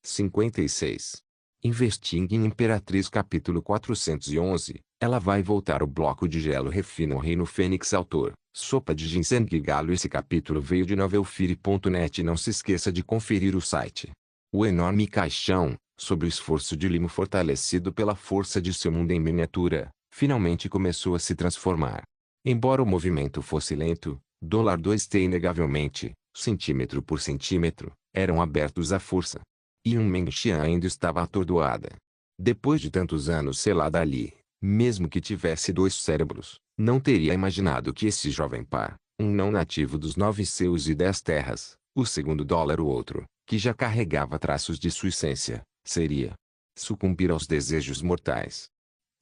56. Investing em Imperatriz capítulo 411, ela vai voltar. O bloco de gelo refina o Reino Fênix. Autor, sopa de ginseng e galo. Esse capítulo veio de novelfire.net. Não se esqueça de conferir o site. O enorme caixão, sob o esforço de Limo fortalecido pela força de seu mundo em miniatura, finalmente começou a se transformar. Embora o movimento fosse lento, $2T inegavelmente, centímetro por centímetro, eram abertos à força. E Mengxian ainda estava atordoada. Depois de tantos anos selada ali, mesmo que tivesse 2 cérebros, não teria imaginado que esse jovem par, um não nativo dos 9 céus e 10 terras, o segundo dólar o outro, que já carregava traços de sua essência, seria sucumbir aos desejos mortais.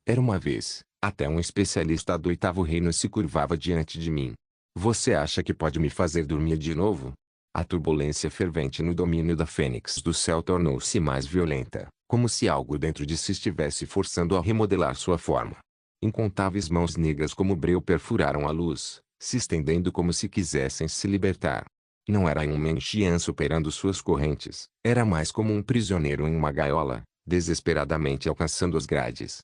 Era uma vez, até um especialista do 8º reino se curvava diante de mim. Você acha que pode me fazer dormir de novo? A turbulência fervente no domínio da Fênix do Céu tornou-se mais violenta, como se algo dentro de si estivesse forçando a remodelar sua forma. Incontáveis mãos negras como breu perfuraram a luz, se estendendo como se quisessem se libertar. Não era um Mengxian superando suas correntes, era mais como um prisioneiro em uma gaiola, desesperadamente alcançando as grades.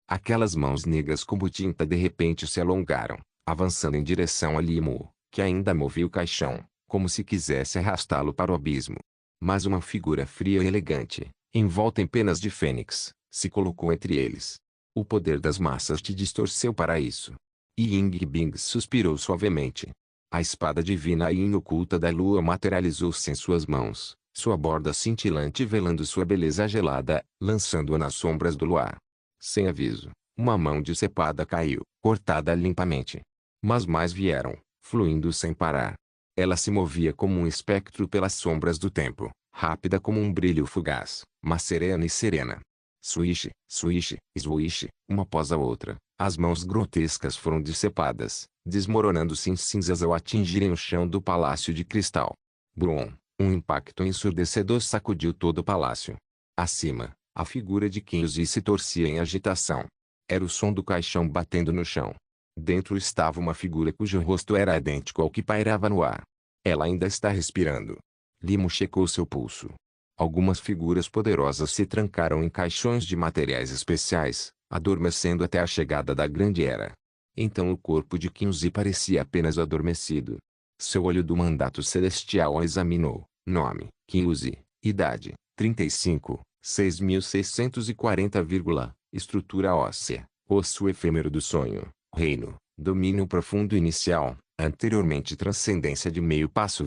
Aquelas mãos negras como tinta de repente se alongaram, avançando em direção a Limo, que ainda movia o caixão, como se quisesse arrastá-lo para o abismo. Mas uma figura fria e elegante, envolta em penas de fênix, se colocou entre eles. O poder das massas te distorceu para isso. Ying Bing suspirou suavemente. A espada divina e inoculta da lua materializou-se em suas mãos, sua borda cintilante velando sua beleza gelada, lançando-a nas sombras do luar. Sem aviso, uma mão decepada caiu, cortada limpamente. Mas mais vieram, fluindo sem parar. Ela se movia como um espectro pelas sombras do tempo, rápida como um brilho fugaz, mas serena e serena. Swish, swish, swish, uma após a outra, as mãos grotescas foram decepadas, desmoronando-se em cinzas ao atingirem o chão do palácio de cristal. Brum, um impacto ensurdecedor sacudiu todo o palácio. Acima, a figura de Kinzi se torcia em agitação. Era o som do caixão batendo no chão. Dentro estava uma figura cujo rosto era idêntico ao que pairava no ar. Ela ainda está respirando. Limo checou seu pulso. Algumas figuras poderosas se trancaram em caixões de materiais especiais, adormecendo até a chegada da Grande Era. Então o corpo de Kinzi parecia apenas adormecido. Seu olho do mandato celestial a examinou. Nome, Kinzi. Idade, 35, 6.640, estrutura óssea, osso efêmero do sonho. Reino, domínio profundo inicial, anteriormente transcendência de meio passo,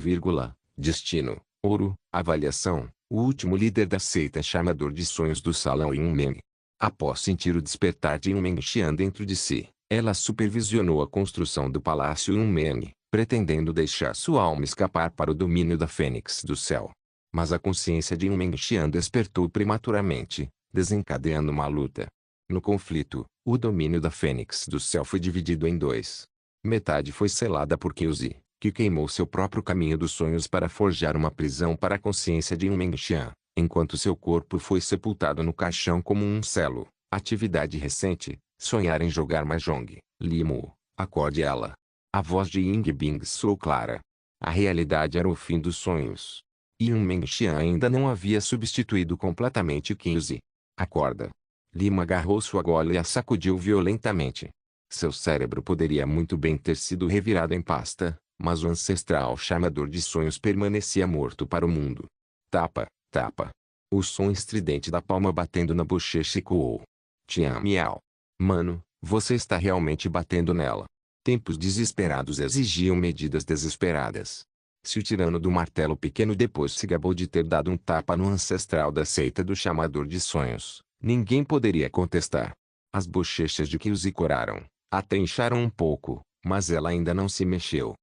destino, ouro, avaliação, o último líder da seita chamador de sonhos do salão Yunmeng. Após sentir o despertar de Mengxian dentro de si, ela supervisionou a construção do palácio Yunmeng, pretendendo deixar sua alma escapar para o domínio da Fênix do Céu. Mas a consciência de Mengxian despertou prematuramente, desencadeando uma luta. No conflito, o domínio da Fênix do Céu foi dividido em 2. Metade foi selada por Kinzi, que queimou seu próprio caminho dos sonhos para forjar uma prisão para a consciência de Mengxian, enquanto seu corpo foi sepultado no caixão como um selo. Atividade recente, sonhar em jogar Mahjong. Limo, acorde ela. A voz de Ying Bing soou clara. A realidade era o fim dos sonhos. E Mengxian ainda não havia substituído completamente Kinzi. Acorda. Lima agarrou sua gola e a sacudiu violentamente. Seu cérebro poderia muito bem ter sido revirado em pasta, mas o ancestral chamador de sonhos permanecia morto para o mundo. Tapa, tapa. O som estridente da palma batendo na bochecha ecoou. Tian miau. Mano, você está realmente batendo nela. Tempos desesperados exigiam medidas desesperadas. Se o tirano do martelo pequeno depois se gabou de ter dado um tapa no ancestral da seita do chamador de sonhos, ninguém poderia contestar. As bochechas de Kinzi coraram, até incharam um pouco, mas ela ainda não se mexeu.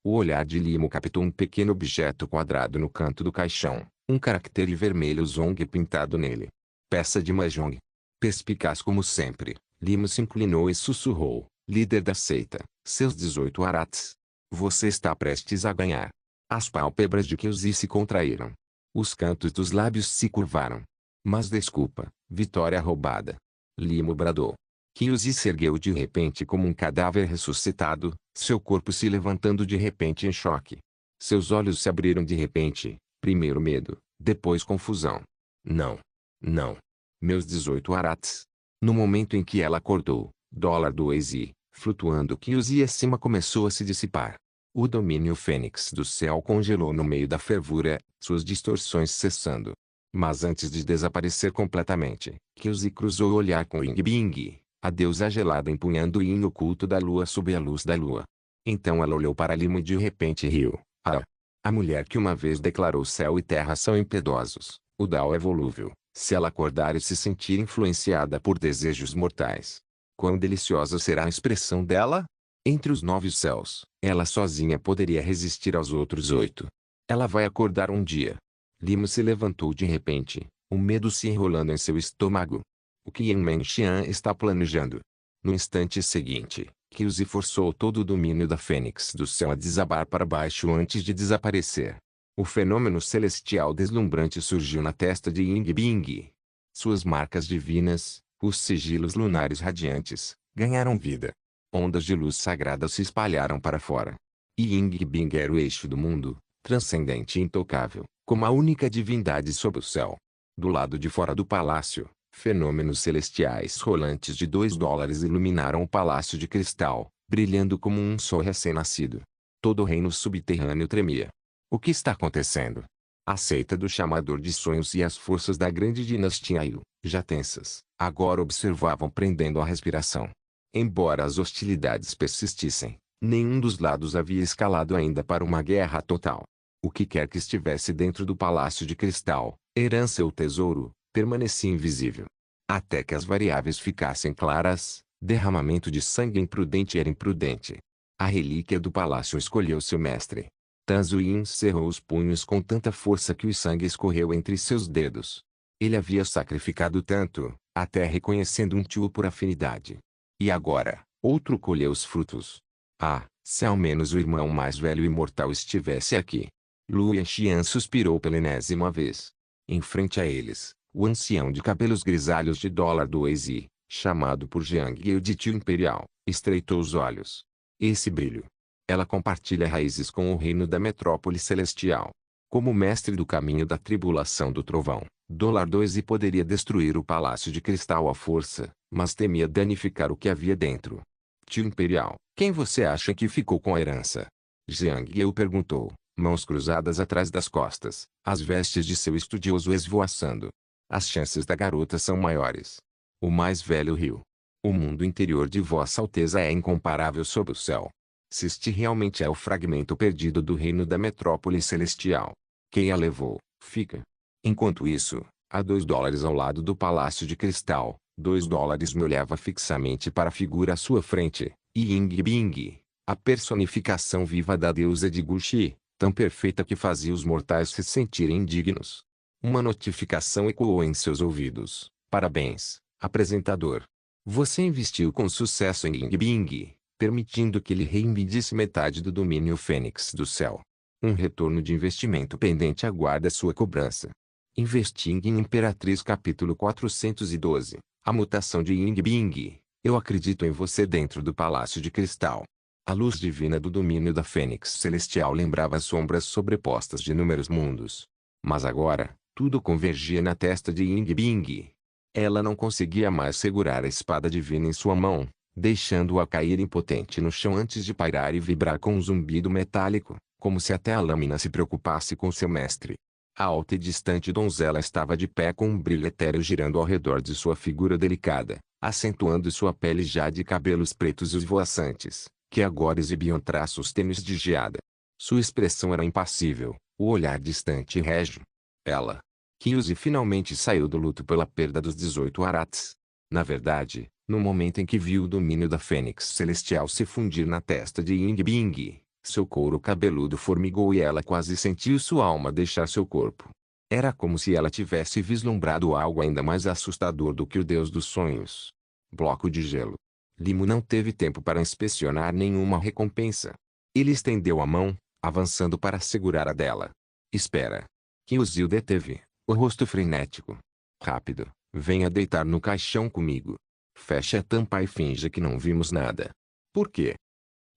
O olhar de Limo captou um pequeno objeto quadrado no canto do caixão, um caractere vermelho Zong pintado nele. Peça de Mahjong. Perspicaz como sempre, Limo se inclinou e sussurrou, líder da seita, seus 18 arats. Você está prestes a ganhar. As pálpebras de Kinzi se contraíram. Os cantos dos lábios se curvaram. Mas desculpa, vitória roubada. Limo bradou. Kinzi se ergueu de repente como um cadáver ressuscitado, seu corpo se levantando de repente em choque. Seus olhos se abriram de repente, primeiro medo, Depois confusão. Não. Não. Meus 18 arates. No momento em que ela acordou, $2 e, flutuando quilos acima começou a se dissipar. O domínio fênix do céu congelou no meio da fervura, suas distorções cessando. Mas antes de desaparecer completamente, Kyuzi cruzou o olhar com Ying Bing, a deusa gelada empunhando o yin oculto da lua sob a luz da lua. Então ela olhou para Limo e de repente riu. Ah! A mulher que uma vez declarou céu e terra são impiedosos, o Dao é volúvel, se ela acordar e se sentir influenciada por desejos mortais. Quão deliciosa será a expressão dela? Entre os 9 céus, ela sozinha poderia resistir aos outros 8. Ela vai acordar um dia. Limo se levantou de repente, o medo se enrolando em seu estômago. O que Yan Menxian está planejando? No instante seguinte, Kyuzi forçou todo o domínio da Fênix do céu a desabar para baixo antes de desaparecer. O fenômeno celestial deslumbrante surgiu na testa de Ying Bing. Suas marcas divinas, os sigilos lunares radiantes, ganharam vida. Ondas de luz sagrada se espalharam para fora. Ying Bing era o eixo do mundo, transcendente e intocável, como a única divindade sob o céu. Do lado de fora do palácio, fenômenos celestiais rolantes de $2 iluminaram o palácio de cristal, brilhando como um sol recém-nascido. Todo o reino subterrâneo tremia. O que está acontecendo? A seita do chamador de sonhos e as forças da grande dinastia Yu, já tensas, agora observavam prendendo a respiração. Embora as hostilidades persistissem, nenhum dos lados havia escalado ainda para uma guerra total. O que quer que estivesse dentro do palácio de cristal, herança ou tesouro, permanecia invisível. Até que as variáveis ficassem claras, derramamento de sangue imprudente era imprudente. A relíquia do palácio escolheu seu mestre. Tanzuyin cerrou os punhos com tanta força que o sangue escorreu entre seus dedos. Ele havia sacrificado tanto, até reconhecendo um tio por afinidade. E agora, outro colheu os frutos. Ah, se ao menos o irmão mais velho e imortal estivesse aqui. Lu Yanxian suspirou pela enésima vez. Em frente a eles, o ancião de cabelos grisalhos de $2 e, chamado por Jiang Yeo de tio imperial, estreitou os olhos. Esse brilho. Ela compartilha raízes com o reino da metrópole celestial. Como mestre do caminho da tribulação do trovão, $2 e poderia destruir o palácio de cristal à força, mas temia danificar o que havia dentro. Tio imperial, quem você acha que ficou com a herança? Jiang Yeo perguntou, mãos cruzadas atrás das costas, as vestes de seu estudioso esvoaçando. As chances da garota são maiores. O mais velho riu. O mundo interior de Vossa Alteza é incomparável sob o céu. Se este realmente é o fragmento perdido do reino da metrópole celestial. Quem a levou, fica. Enquanto isso, há $2 ao lado do palácio de cristal, $2 me olhava fixamente para a figura à sua frente, Ying Bing, a personificação viva da deusa de Guxi, tão perfeita que fazia os mortais se sentirem indignos. Uma notificação ecoou em seus ouvidos. Parabéns, apresentador. Você investiu com sucesso em Ying Bing, permitindo que ele reivindice metade do domínio fênix do céu. Um retorno de investimento pendente aguarda sua cobrança. Investing em Imperatriz capítulo 412, a mutação de Ying Bing. Eu acredito em você dentro do palácio de cristal. A luz divina do domínio da fênix celestial lembrava as sombras sobrepostas de inúmeros mundos. Mas agora, tudo convergia na testa de Ying Bing. Ela não conseguia mais segurar a espada divina em sua mão, deixando-a cair impotente no chão antes de pairar e vibrar com um zumbido metálico, como se até a lâmina se preocupasse com seu mestre. A alta e distante donzela estava de pé com um brilho etéreo girando ao redor de sua figura delicada, acentuando sua pele já de cabelos pretos e esvoaçantes, que agora exibiam traços tênues de geada. Sua expressão era impassível, o olhar distante e régio. Ela. Kyuzi finalmente saiu do luto pela perda dos 18 arates. Na verdade, no momento em que viu o domínio da fênix celestial se fundir na testa de Ying Bing, seu couro cabeludo formigou e ela quase sentiu sua alma deixar seu corpo. Era como se ela tivesse vislumbrado algo ainda mais assustador do que o deus dos sonhos. Bloco de gelo. Limo não teve tempo para inspecionar nenhuma recompensa. Ele estendeu a mão, avançando para segurar a dela. Espera. Kyuzi o deteve, o rosto frenético. Rápido, venha deitar no caixão comigo. Feche a tampa e finja que não vimos nada. Por quê?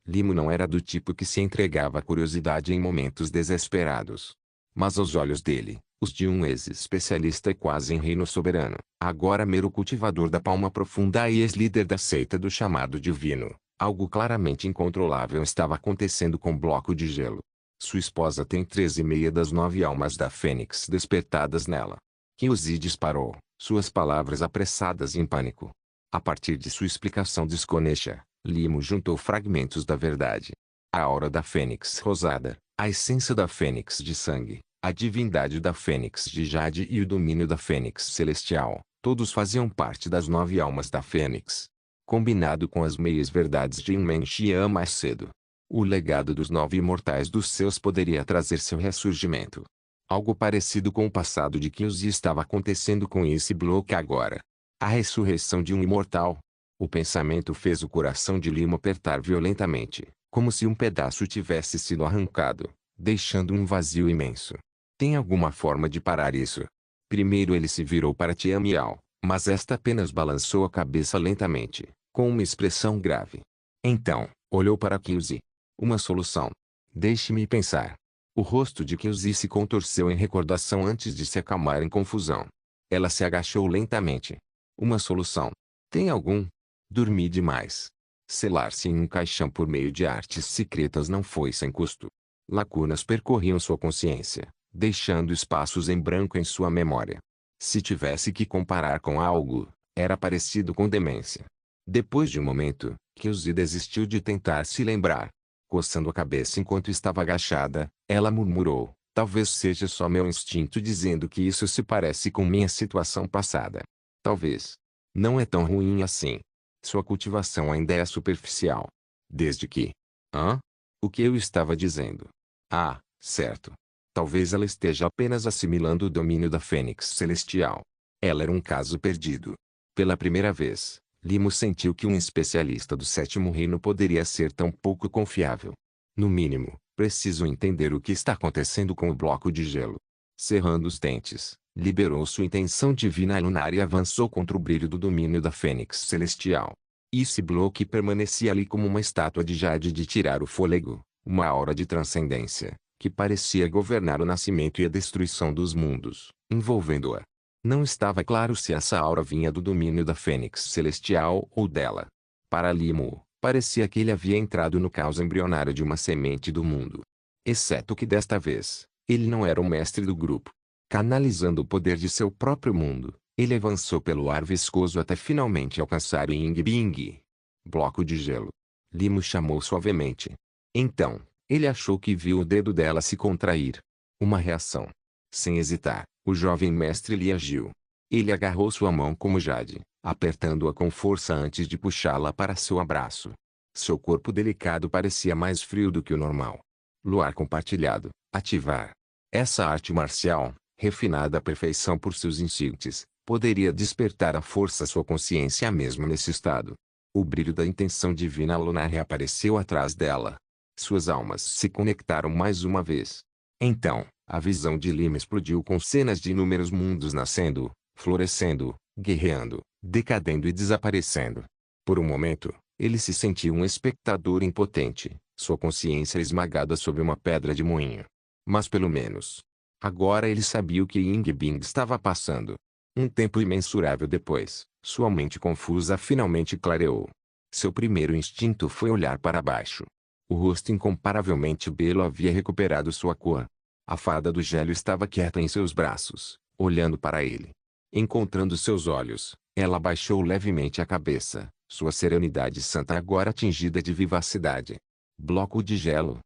Limo não era do tipo que se entregava à curiosidade em momentos desesperados. Mas aos olhos dele, Os de um ex-especialista quase em reino soberano, agora mero cultivador da palma profunda e ex-líder da seita do chamado divino. Algo claramente incontrolável estava acontecendo com o bloco de gelo. Sua esposa tem 13,5 das 9 almas da Fênix despertadas nela. Kyuzi disparou, suas palavras apressadas e em pânico. A partir de sua explicação desconexa, Limo juntou fragmentos da verdade. A aura da Fênix rosada, a essência da Fênix de sangue, a divindade da Fênix de Jade e o domínio da Fênix celestial, todos faziam parte das 9 almas da Fênix. Combinado com as meias-verdades de Inmen Xian mais cedo. O legado dos 9 imortais dos seus poderia trazer seu ressurgimento. Algo parecido com o passado de Kyuzi estava acontecendo com esse bloco agora. A ressurreição de um imortal. O pensamento fez o coração de Limo apertar violentamente, como se um pedaço tivesse sido arrancado, deixando um vazio imenso. Tem alguma forma de parar isso? Primeiro ele se virou para Tia Miao, mas esta apenas balançou a cabeça lentamente, com uma expressão grave. Então, olhou para Kyuzi. Uma solução. Deixe-me pensar. O rosto de Kyuzi se contorceu em recordação antes de se acalmar em confusão. Ela se agachou lentamente. Uma solução. Tem algum? Dormi demais. Selar-se em um caixão por meio de artes secretas não foi sem custo. Lacunas percorriam sua consciência, deixando espaços em branco em sua memória. Se tivesse que comparar com algo, era parecido com demência. Depois de um momento, Kyuzi desistiu de tentar se lembrar. Coçando a cabeça enquanto estava agachada, ela murmurou, talvez seja só meu instinto dizendo que isso se parece com minha situação passada. Talvez. Não é tão ruim assim. Sua cultivação ainda é superficial. Desde que... Hã? O que eu estava dizendo? Ah, certo. Talvez ela esteja apenas assimilando o domínio da Fênix Celestial. Ela era um caso perdido. Pela primeira vez, Limo sentiu que um especialista do sétimo reino poderia ser tão pouco confiável. No mínimo, preciso entender o que está acontecendo com o bloco de gelo. Cerrando os dentes, liberou sua intenção divina lunar e avançou contra o brilho do domínio da Fênix Celestial. Esse bloco permanecia ali como uma estátua de jade de tirar o fôlego, uma aura de transcendência, que parecia governar o nascimento e a destruição dos mundos, envolvendo-a. Não estava claro se essa aura vinha do domínio da Fênix Celestial ou dela. Para Limo, parecia que ele havia entrado no caos embrionário de uma semente do mundo. Exceto que desta vez, ele não era o mestre do grupo. Canalizando o poder de seu próprio mundo, ele avançou pelo ar viscoso até finalmente alcançar Ying Bing. Bloco de gelo. Limo chamou suavemente. Então, ele achou que viu o dedo dela se contrair. Uma reação. Sem hesitar, o jovem mestre lhe agiu. Ele agarrou sua mão como jade, apertando-a com força antes de puxá-la para seu abraço. Seu corpo delicado parecia mais frio do que o normal. Luar compartilhado, ativar. Essa arte marcial, refinada à perfeição por seus instintos, poderia despertar à força sua consciência mesmo nesse estado. O brilho da intenção divina lunar reapareceu atrás dela. Suas almas se conectaram mais uma vez. Então, a visão de Lima explodiu com cenas de inúmeros mundos nascendo, florescendo, guerreando, decadendo e desaparecendo. Por um momento, ele se sentiu um espectador impotente, sua consciência esmagada sob uma pedra de moinho. Mas pelo menos, agora ele sabia o que Ying Bing estava passando. Um tempo imensurável depois, sua mente confusa finalmente clareou. Seu primeiro instinto foi olhar para baixo. O rosto incomparavelmente belo havia recuperado sua cor. A fada do gelo estava quieta em seus braços, olhando para ele. Encontrando seus olhos, ela baixou levemente a cabeça, sua serenidade santa agora atingida de vivacidade. Bloco de gelo.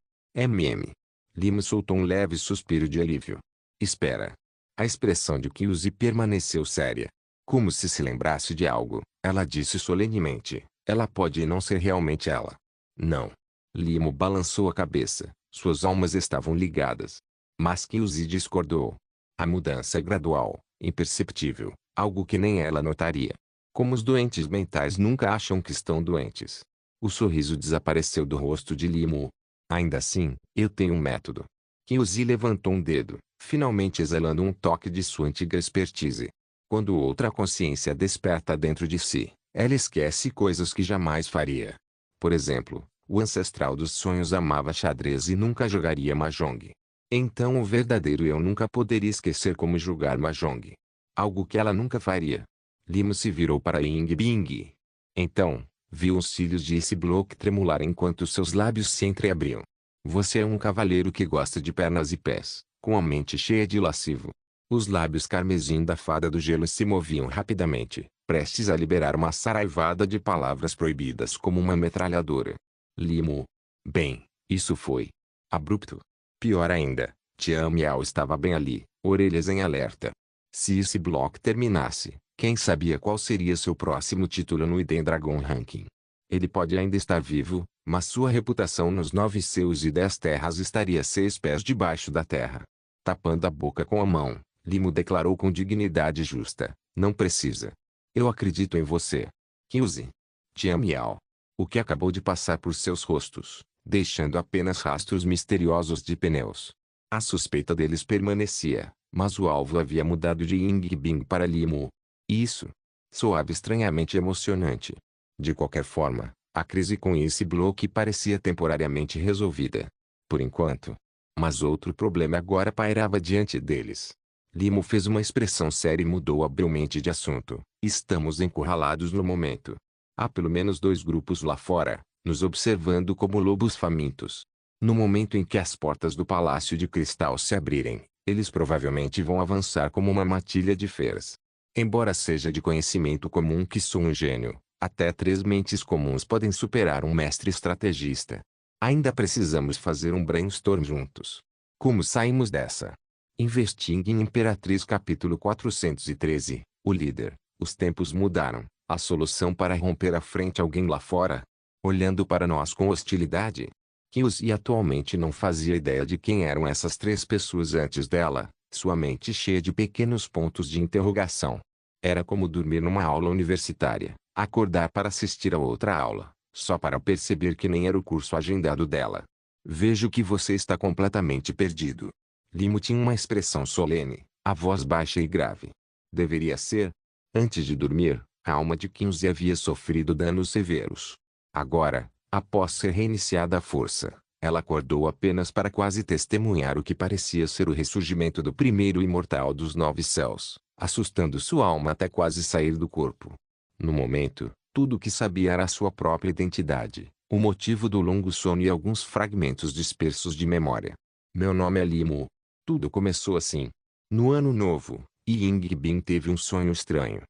Limo soltou um leve suspiro de alívio. Espera. A expressão de Kyuzi permaneceu séria. Como se lembrasse de algo, ela disse solenemente, ela pode não ser realmente ela. Não. Limo balançou a cabeça, suas almas estavam ligadas. Mas Kyuzi discordou. A mudança é gradual, imperceptível, algo que nem ela notaria. Como os doentes mentais nunca acham que estão doentes. O sorriso desapareceu do rosto de Limo. Ainda assim, eu tenho um método. Kyuzi levantou um dedo, finalmente exalando um toque de sua antiga expertise. Quando outra consciência desperta dentro de si, ela esquece coisas que jamais faria. Por exemplo, o ancestral dos sonhos amava xadrez e nunca jogaria mahjong. Então o verdadeiro eu nunca poderia esquecer como julgar Mahjong. Algo que ela nunca faria. Limo se virou para Ying Bing. Então, viu os cílios de Issy Block tremular enquanto seus lábios se entreabriam. Você é um cavalheiro que gosta de pernas e pés, com a mente cheia de lascivo. Os lábios carmesim da fada do gelo se moviam rapidamente, prestes a liberar uma saraivada de palavras proibidas como uma metralhadora. Limo. Bem, isso foi abrupto. Pior ainda, Tian Miao estava bem ali, orelhas em alerta. Se esse bloco terminasse, quem sabia qual seria seu próximo título no Iden Dragon Ranking? Ele pode ainda estar vivo, mas sua reputação nos 9 céus e 10 terras estaria 6 pés debaixo da terra. Tapando a boca com a mão, Limo declarou com dignidade justa: não precisa. Eu acredito em você. Kyuzi. Tian Miao. O que acabou de passar por seus rostos, deixando apenas rastros misteriosos de pneus. A suspeita deles permanecia, mas o alvo havia mudado de Ying Bing para Limo. Isso soava estranhamente emocionante. De qualquer forma, a crise com esse bloco parecia temporariamente resolvida. Por enquanto. Mas outro problema agora pairava diante deles. Limo fez uma expressão séria e mudou habilmente de assunto. Estamos encurralados no momento. Há pelo menos 2 grupos lá fora, nos observando como lobos famintos. No momento em que as portas do Palácio de Cristal se abrirem, eles provavelmente vão avançar como uma matilha de feras. Embora seja de conhecimento comum que sou um gênio, até 3 mentes comuns podem superar um mestre estrategista. Ainda precisamos fazer um brainstorm juntos. Como saímos dessa? Investing em Imperatriz capítulo 413, o líder. Os tempos mudaram. A solução para romper a frente alguém lá fora? Olhando para nós com hostilidade? Kyuzi atualmente não fazia ideia de quem eram essas 3 pessoas antes dela, sua mente cheia de pequenos pontos de interrogação. Era como dormir numa aula universitária, acordar para assistir a outra aula, só para perceber que nem era o curso agendado dela. Vejo que você está completamente perdido. Limo tinha uma expressão solene, a voz baixa e grave. Deveria ser. Antes de dormir, a alma de Kyuzi havia sofrido danos severos. Agora, após ser reiniciada a força, ela acordou apenas para quase testemunhar o que parecia ser o ressurgimento do primeiro imortal dos 9 céus, assustando sua alma até quase sair do corpo. No momento, tudo o que sabia era a sua própria identidade, o motivo do longo sono e alguns fragmentos dispersos de memória. Meu nome é Limo. Tudo começou assim. No ano novo, Ying Bing teve um sonho estranho.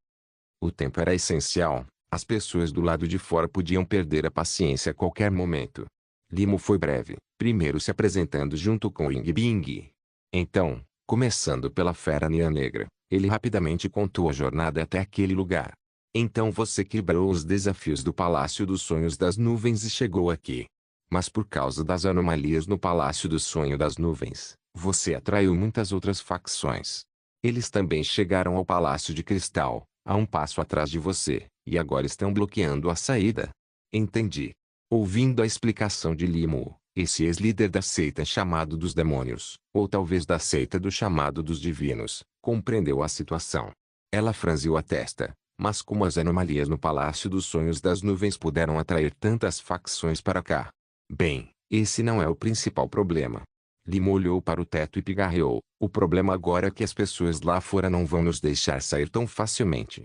O tempo era essencial, as pessoas do lado de fora podiam perder a paciência a qualquer momento. Limo foi breve, primeiro se apresentando junto com Ying Bing. Então, começando pela Fera Nia Negra, ele rapidamente contou a jornada até aquele lugar. Então você quebrou os desafios do Palácio dos Sonhos das Nuvens e chegou aqui. Mas por causa das anomalias no Palácio do Sonho das Nuvens, você atraiu muitas outras facções. Eles também chegaram ao Palácio de Cristal, a um passo atrás de você, e agora estão bloqueando a saída. Entendi. Ouvindo a explicação de Limo, esse ex-líder da seita chamado dos demônios, ou talvez da seita do chamado dos divinos, compreendeu a situação. Ela franziu a testa. Mas como as anomalias no Palácio dos Sonhos das Nuvens puderam atrair tantas facções para cá? Bem, esse não é o principal problema. Limo olhou para o teto e pigarreou. O problema agora é que as pessoas lá fora não vão nos deixar sair tão facilmente.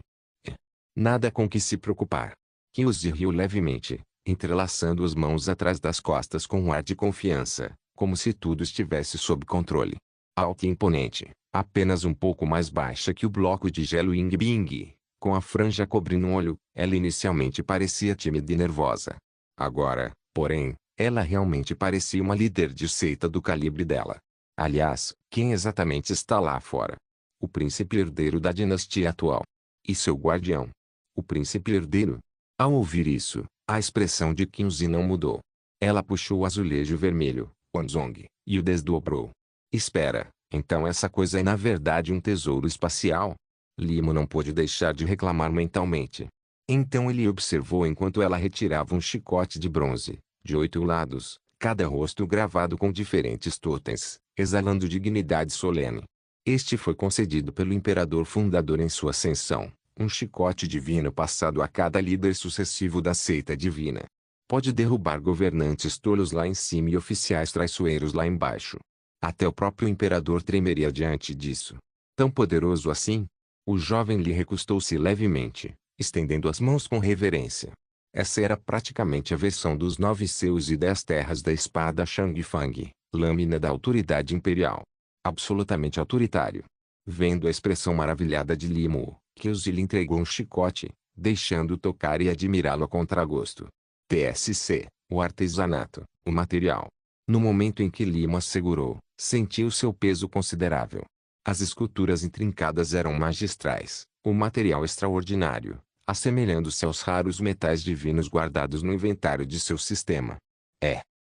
Nada com que se preocupar. Kyuzi riu levemente, entrelaçando as mãos atrás das costas com um ar de confiança, como se tudo estivesse sob controle. Alta e imponente, apenas um pouco mais baixa que o bloco de gelo Ying Bing, com a franja cobrindo um olho, ela inicialmente parecia tímida e nervosa. Agora, porém, ela realmente parecia uma líder de seita do calibre dela. Aliás, quem exatamente está lá fora? O príncipe herdeiro da dinastia atual. E seu guardião. O príncipe herdeiro? Ao ouvir isso, a expressão de Kyuzi não mudou. Ela puxou o azulejo vermelho, Onzong, e o desdobrou. Espera, então essa coisa é na verdade um tesouro espacial? Limo não pôde deixar de reclamar mentalmente. Então ele observou enquanto ela retirava um chicote de bronze, de 8 lados, cada rosto gravado com diferentes totens, exalando dignidade solene. Este foi concedido pelo imperador fundador em sua ascensão, um chicote divino passado a cada líder sucessivo da seita divina. Pode derrubar governantes tolos lá em cima e oficiais traiçoeiros lá embaixo. Até o próprio imperador tremeria diante disso. Tão poderoso assim? O jovem lhe recostou-se levemente, estendendo as mãos com reverência. Essa era praticamente a versão dos 9 seus e 10 terras da espada Shang Fang, lâmina da autoridade imperial. Absolutamente autoritário. Vendo a expressão maravilhada de Limo, Kyuzi lhe entregou um chicote, deixando tocar e admirá-lo a contragosto. TSC, o artesanato, o material. No momento em que Limo segurou, sentiu seu peso considerável. As esculturas intrincadas eram magistrais, o material extraordinário, assemelhando-se aos raros metais divinos guardados no inventário de seu sistema.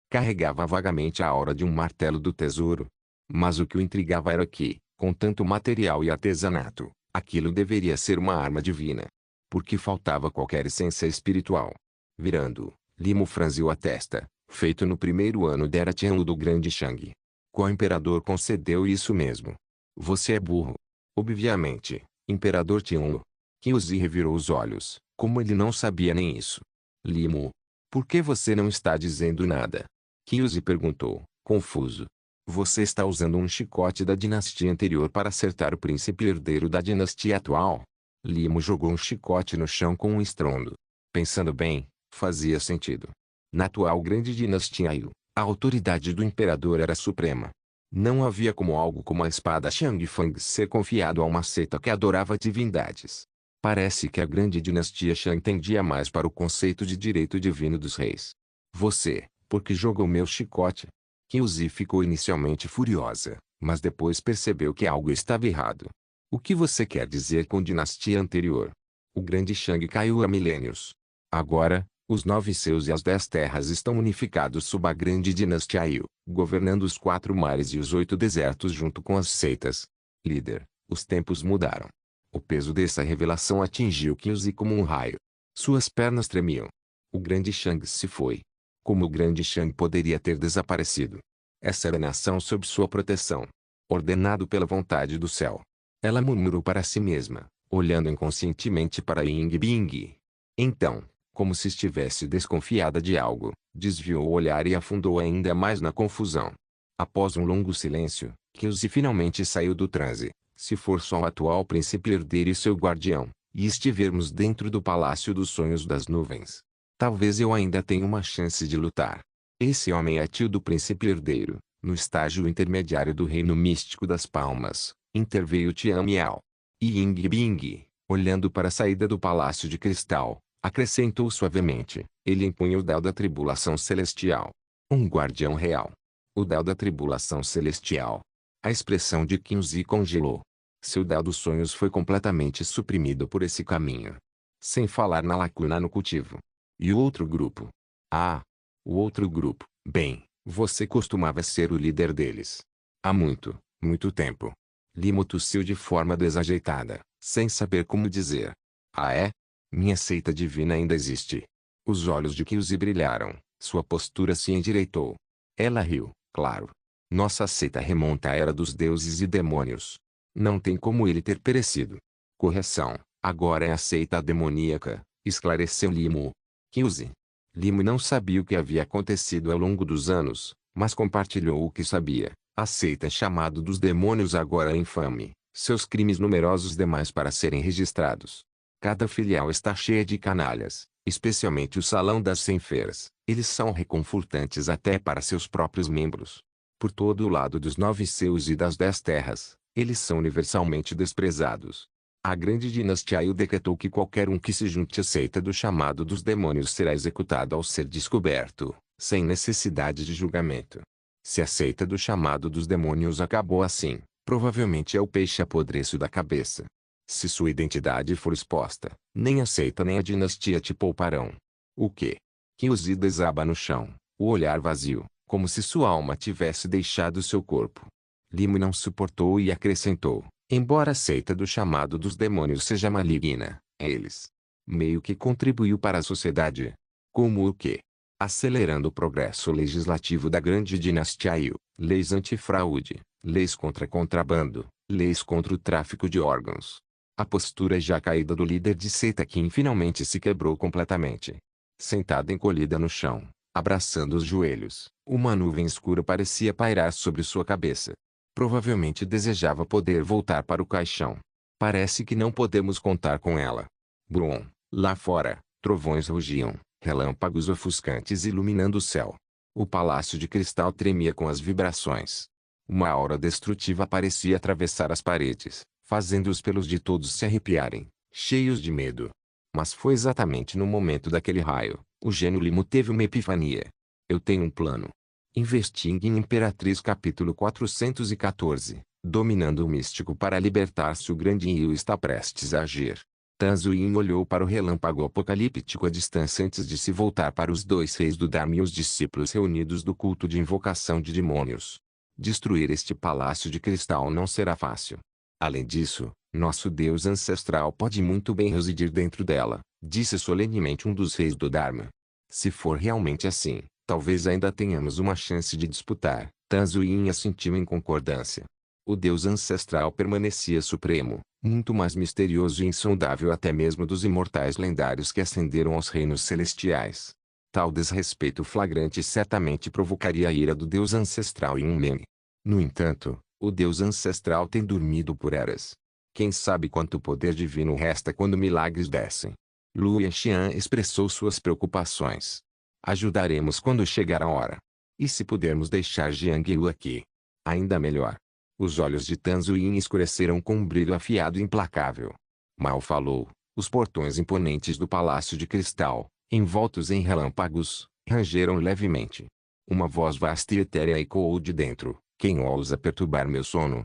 Carregava vagamente a aura de um martelo do tesouro. Mas o que o intrigava era que, com tanto material e artesanato, aquilo deveria ser uma arma divina. Porque faltava qualquer essência espiritual. Virando, Limo franziu a testa, feito no primeiro ano da Era Tianlu do Grande Shang. Qual imperador concedeu isso mesmo? Você é burro. Obviamente, Imperador Tianlu. Kyuzi revirou os olhos, como ele não sabia nem isso. Limo, por que você não está dizendo nada? Kyuzi perguntou, confuso. Você está usando um chicote da dinastia anterior para acertar o príncipe herdeiro da dinastia atual? Limo jogou um chicote no chão com um estrondo. Pensando bem, fazia sentido. Na atual grande dinastia Yu, a autoridade do imperador era suprema. Não havia como algo como a espada Shang Fang ser confiado a uma seita que adorava divindades. Parece que a grande dinastia Shang tendia mais para o conceito de direito divino dos reis. Você, por que jogou meu chicote? Kyuzi ficou inicialmente furiosa, mas depois percebeu que algo estava errado. O que você quer dizer com dinastia anterior? O grande Shang caiu há milênios. Agora, os 9 seus e as 10 terras estão unificados sob a grande dinastia Yu, governando os 4 mares e os 8 desertos junto com as seitas. Líder, os tempos mudaram. O peso dessa revelação atingiu Kyuzi como um raio. Suas pernas tremiam. O grande Shang se foi. Como o grande Shang poderia ter desaparecido? Essa era a nação sob sua proteção. Ordenado pela vontade do céu. Ela murmurou para si mesma, olhando inconscientemente para Ying Bing. Então, como se estivesse desconfiada de algo, desviou o olhar e afundou ainda mais na confusão. Após um longo silêncio, Kyuzi finalmente saiu do transe. Se for só o atual príncipe herdeiro e seu guardião, e estivermos dentro do palácio dos sonhos das nuvens, talvez eu ainda tenha uma chance de lutar. Esse homem é tio do príncipe herdeiro, no estágio intermediário do reino místico das palmas, interveio Tian Miao. E Ying Bing, olhando para a saída do palácio de cristal, acrescentou suavemente, ele empunha o Dao da tribulação celestial. Um guardião real. O Dao da tribulação celestial. A expressão de Kyuzi congelou. Seu Dao dos sonhos foi completamente suprimido por esse caminho. Sem falar na lacuna no cultivo. E o outro grupo? Ah, o outro grupo. Bem, você costumava ser o líder deles. Há muito, muito tempo. Limo tossiu de forma desajeitada, sem saber como dizer. Ah é? Minha seita divina ainda existe. Os olhos de Kyuzi brilharam, sua postura se endireitou. Ela riu, claro. Nossa seita remonta à era dos deuses e demônios. Não tem como ele ter perecido. Correção, agora é a seita demoníaca, esclareceu Limo. Kyuzi. Limo não sabia o que havia acontecido ao longo dos anos, mas compartilhou o que sabia. A seita chamada dos demônios agora é infame, seus crimes numerosos demais para serem registrados. Cada filial está cheia de canalhas, especialmente o Salão das 100 Feiras. Eles são reconfortantes até para seus próprios membros. Por todo o lado dos 9 seus e das 10 terras, eles são universalmente desprezados. A grande dinastia Yu decretou que qualquer um que se junte à seita do chamado dos demônios será executado ao ser descoberto, sem necessidade de julgamento. Se a seita do chamado dos demônios acabou assim, provavelmente é o peixe apodreço da cabeça. Se sua identidade for exposta, nem a seita nem a dinastia te pouparão. O quê? Kyuzi desaba no chão, o olhar vazio, como se sua alma tivesse deixado seu corpo. Limo não suportou e acrescentou, embora a seita do chamado dos demônios seja maligna, eles meio que contribuiu para a sociedade. Como o quê? Acelerando o progresso legislativo da grande dinastia Yu, leis antifraude, leis contra contrabando, leis contra o tráfico de órgãos. A postura já caída do líder de seita Qin finalmente se quebrou completamente. Sentada encolhida no chão, Abraçando os joelhos, uma nuvem escura parecia pairar sobre sua cabeça. Provavelmente desejava poder voltar para o caixão. Parece que não podemos contar com ela. Brum, lá fora, trovões rugiam, relâmpagos ofuscantes iluminando o céu. O palácio de cristal tremia com as vibrações. Uma aura destrutiva parecia atravessar as paredes, fazendo os pelos de todos se arrepiarem, cheios de medo. Mas foi exatamente no momento daquele raio, o gênio Limo teve uma epifania. Eu tenho um plano. Investigue Imperatriz capítulo 414, dominando o místico para libertar-se o grande Yu está prestes a agir. Tanzuin olhou para o relâmpago apocalíptico à distância antes de se voltar para os dois reis do Dharma e os discípulos reunidos do culto de invocação de demônios. Destruir este palácio de cristal não será fácil. Além disso, nosso Deus ancestral pode muito bem residir dentro dela, disse solenemente um dos reis do Dharma. Se for realmente assim, talvez ainda tenhamos uma chance de disputar. Tanzuin assentiu em concordância. O Deus ancestral permanecia supremo, muito mais misterioso e insondável até mesmo dos imortais lendários que ascenderam aos reinos celestiais. Tal desrespeito flagrante certamente provocaria a ira do Deus ancestral Yunmen. No entanto, o Deus ancestral tem dormido por eras. Quem sabe quanto poder divino resta quando milagres descem. Lu Yanxian expressou suas preocupações. Ajudaremos quando chegar a hora. E se pudermos deixar Jiang Yu aqui? Ainda melhor. Os olhos de Tanzuin escureceram com um brilho afiado e implacável. Mal falou, os portões imponentes do palácio de cristal, envoltos em relâmpagos, rangeram levemente. Uma voz vasta e etérea ecoou de dentro. Quem ousa perturbar meu sono?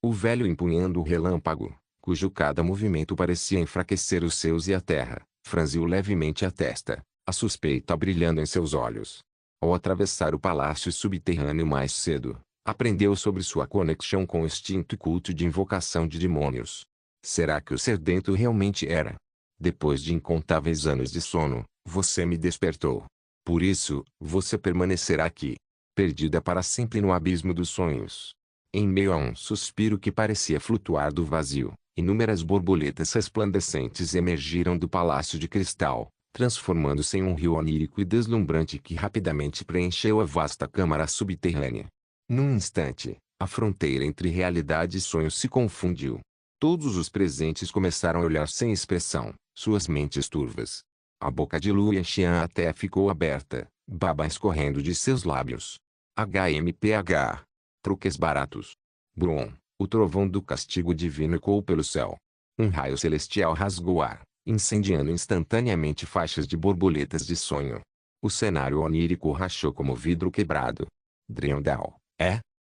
O velho empunhando o relâmpago, cujo cada movimento parecia enfraquecer os seus e a terra, franziu levemente a testa, a suspeita brilhando em seus olhos. Ao atravessar o palácio subterrâneo mais cedo, aprendeu sobre sua conexão com o extinto culto de invocação de demônios. Será que o ser dentro realmente era? Depois de incontáveis anos de sono, você me despertou. Por isso, você permanecerá aqui, perdida para sempre no abismo dos sonhos. Em meio a um suspiro que parecia flutuar do vazio, inúmeras borboletas resplandecentes emergiram do palácio de cristal, transformando-se em um rio onírico e deslumbrante que rapidamente preencheu a vasta câmara subterrânea. Num instante, a fronteira entre realidade e sonho se confundiu. Todos os presentes começaram a olhar sem expressão, suas mentes turvas. A boca de Lu Yanxian até ficou aberta, baba escorrendo de seus lábios. HMPH. Truques baratos. Brum, o trovão do castigo divino ecoou pelo céu. Um raio celestial rasgou o ar, incendiando instantaneamente faixas de borboletas de sonho. O cenário onírico rachou como vidro quebrado. Driandal.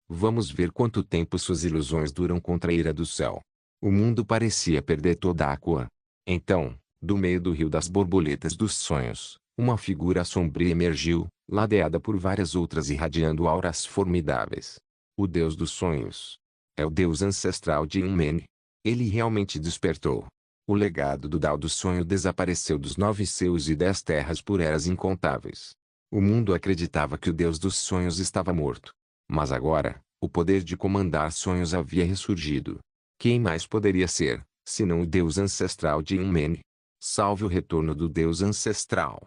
Vamos ver quanto tempo suas ilusões duram contra a ira do céu. O mundo parecia perder toda a cor. Então, do meio do rio das borboletas dos sonhos, uma figura sombria emergiu, ladeada por várias outras irradiando auras formidáveis. O Deus dos sonhos. É o Deus ancestral de Yunmen. Ele realmente despertou. O legado do Dao do sonho desapareceu dos 9 céus e 10 terras por eras incontáveis. O mundo acreditava que o Deus dos sonhos estava morto. Mas agora, o poder de comandar sonhos havia ressurgido. Quem mais poderia ser, senão o Deus ancestral de Yunmen? Salve o retorno do Deus ancestral.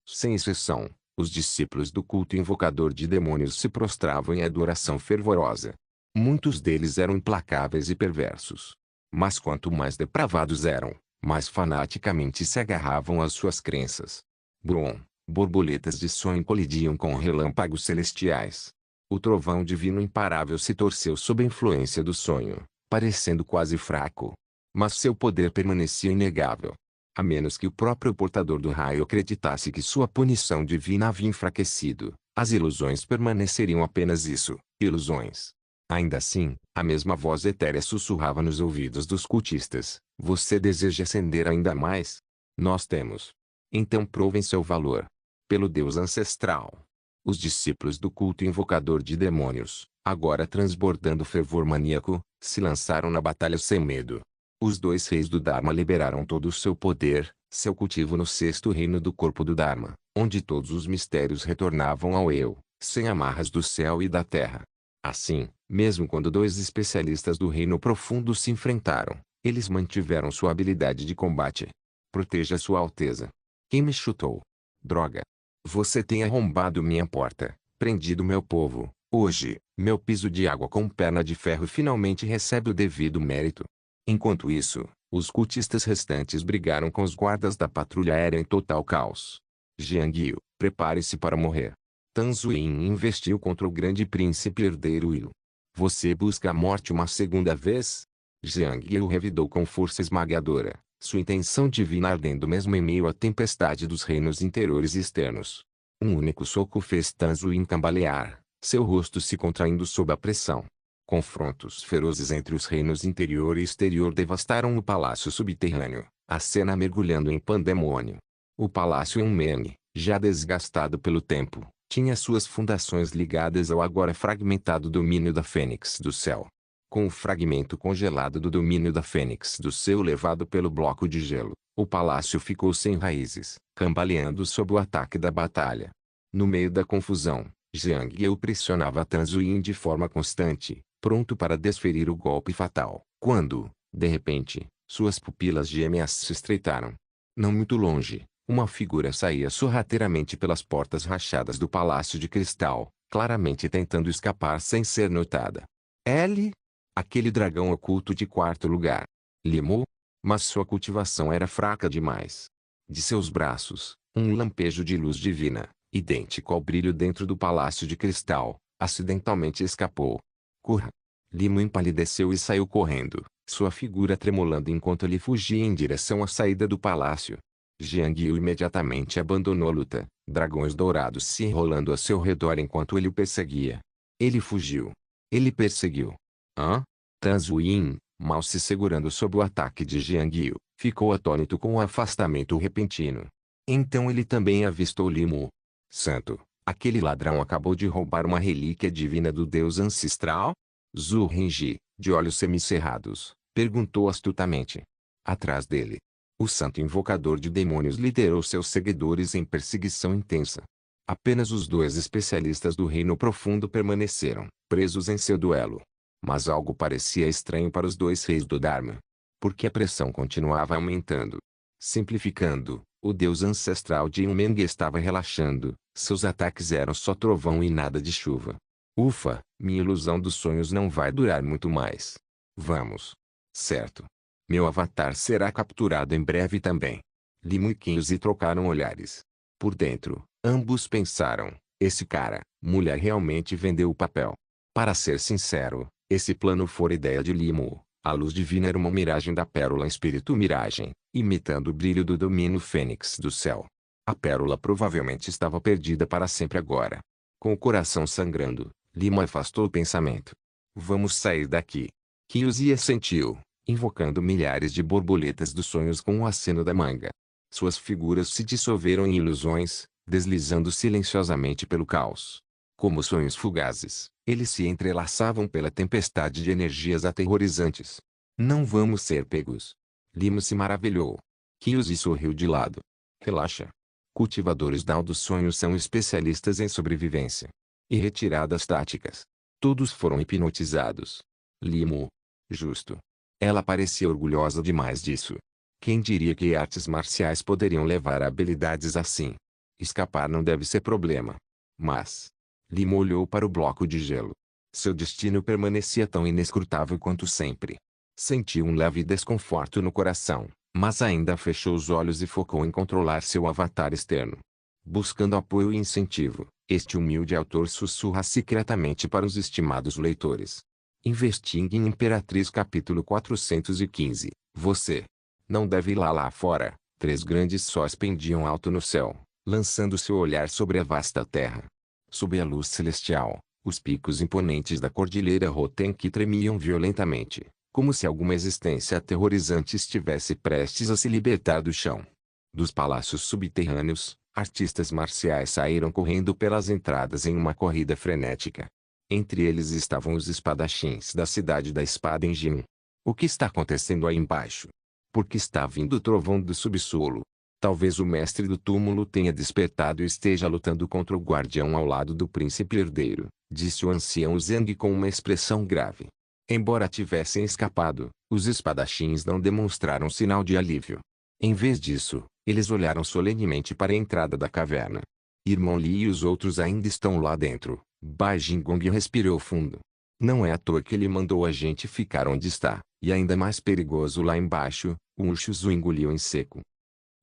Sem exceção, os discípulos do culto invocador de demônios se prostravam em adoração fervorosa. Muitos deles eram implacáveis e perversos. Mas quanto mais depravados eram, mais fanaticamente se agarravam às suas crenças. Brum, borboletas de sonho colidiam com relâmpagos celestiais. O trovão divino imparável se torceu sob a influência do sonho, parecendo quase fraco. Mas seu poder permanecia inegável. A menos que o próprio portador do raio acreditasse que sua punição divina havia enfraquecido, as ilusões permaneceriam apenas isso, ilusões. Ainda assim, a mesma voz etérea sussurrava nos ouvidos dos cultistas: você deseja ascender ainda mais? Nós temos. Então provem seu valor. Pelo Deus ancestral. Os discípulos do culto invocador de demônios, agora transbordando fervor maníaco, se lançaram na batalha sem medo. Os dois reis do Dharma liberaram todo o seu poder, seu cultivo no sexto reino do corpo do Dharma, onde todos os mistérios retornavam ao eu, sem amarras do céu e da terra. Assim, mesmo quando dois especialistas do reino profundo se enfrentaram, eles mantiveram sua habilidade de combate. Proteja Sua Alteza. Quem me chutou? Droga. Você tem arrombado minha porta, prendido meu povo. Hoje, meu piso de água com perna de ferro finalmente recebe o devido mérito. Enquanto isso, os cultistas restantes brigaram com os guardas da patrulha aérea em total caos. Jiang Yu, prepare-se para morrer. Tan Zuyin investiu contra o grande príncipe herdeiro Yu. Você busca a morte uma segunda vez? Jiang Yu revidou com força esmagadora, sua intenção divina ardendo mesmo em meio à tempestade dos reinos interiores e externos. Um único soco fez Tan Zuyin cambalear, seu rosto se contraindo sob a pressão. Confrontos ferozes entre os reinos interior e exterior devastaram o palácio subterrâneo, a cena mergulhando em pandemônio. O palácio Enmene, já desgastado pelo tempo, tinha suas fundações ligadas ao agora fragmentado domínio da Fênix do Céu. Com o fragmento congelado do domínio da Fênix do Céu levado pelo bloco de gelo, o palácio ficou sem raízes, cambaleando sob o ataque da batalha. No meio da confusão, Jiang Yu pressionava Tan Zuyin de forma constante, pronto para desferir o golpe fatal, quando, de repente, suas pupilas gêmeas se estreitaram. Não muito longe, uma figura saía sorrateiramente pelas portas rachadas do Palácio de Cristal, claramente tentando escapar sem ser notada. Ele? Aquele dragão oculto de quarto lugar. Limu? Mas sua cultivação era fraca demais. De seus braços, um lampejo de luz divina, idêntico ao brilho dentro do Palácio de Cristal, acidentalmente escapou. Corra! Limu empalideceu e saiu correndo, sua figura tremulando enquanto ele fugia em direção à saída do palácio. Jiang Yu imediatamente abandonou a luta, dragões dourados se enrolando a seu redor enquanto ele o perseguia. Ele fugiu. Ele perseguiu. Hã? Tan Zuyin, mal se segurando sob o ataque de Jiang Yu, ficou atônito com o afastamento repentino. Então ele também avistou Limu. Santo, aquele ladrão acabou de roubar uma relíquia divina do deus ancestral? Zhu Renji, de olhos semicerrados, perguntou astutamente. Atrás dele, o santo invocador de demônios liderou seus seguidores em perseguição intensa. Apenas os dois especialistas do Reino Profundo permaneceram, presos em seu duelo. Mas algo parecia estranho para os dois reis do Dharma. Porque a pressão continuava aumentando. Simplificando, o deus ancestral de Enmeng estava relaxando, seus ataques eram só trovão e nada de chuva. Ufa, minha ilusão dos sonhos não vai durar muito mais. Vamos. Certo. Meu avatar será capturado em breve também. Limu e Qinzi trocaram olhares. Por dentro, ambos pensaram, esse cara, mulher realmente vendeu o papel. Para ser sincero, esse plano fora ideia de Limu. A luz divina era uma miragem da pérola espírito miragem, imitando o brilho do domínio fênix do céu. A pérola provavelmente estava perdida para sempre agora. Com o coração sangrando, Limu afastou o pensamento. Vamos sair daqui. Qinzi assentiu, invocando milhares de borboletas dos sonhos com o aceno da manga. Suas figuras se dissolveram em ilusões, deslizando silenciosamente pelo caos. Como sonhos fugazes, eles se entrelaçavam pela tempestade de energias aterrorizantes. Não vamos ser pegos. Limu se maravilhou. Qinzi sorriu de lado. Relaxa. Cultivadores dos sonhos são especialistas em sobrevivência e retiradas táticas. Todos foram hipnotizados. Limu. Justo. Ela parecia orgulhosa demais disso. Quem diria que artes marciais poderiam levar a habilidades assim? Escapar não deve ser problema. Mas... Limu olhou para o bloco de gelo. Seu destino permanecia tão inescrutável quanto sempre. Sentiu um leve desconforto no coração, mas ainda fechou os olhos e focou em controlar seu avatar externo. Buscando apoio e incentivo, este humilde autor sussurra secretamente para os estimados leitores. Investing em Imperatriz capítulo 415. Você não deve ir lá fora. 3 grandes sóis pendiam alto no céu, lançando seu olhar sobre a vasta terra. Sob a luz celestial, os picos imponentes da cordilheira Rotenki tremiam violentamente, como se alguma existência aterrorizante estivesse prestes a se libertar do chão. Dos palácios subterrâneos, artistas marciais saíram correndo pelas entradas em uma corrida frenética. Entre eles estavam os espadachins da cidade da espada em Jin. O que está acontecendo aí embaixo? Por que está vindo o trovão do subsolo? Talvez o mestre do túmulo tenha despertado e esteja lutando contra o guardião ao lado do príncipe herdeiro, disse o ancião Zhang com uma expressão grave. Embora tivessem escapado, os espadachins não demonstraram sinal de alívio. Em vez disso, eles olharam solenemente para a entrada da caverna. Irmão Li e os outros ainda estão lá dentro. Bai Jingong respirou fundo. Não é à toa que ele mandou a gente ficar onde está, e ainda mais perigoso lá embaixo, o Urshizu engoliu em seco.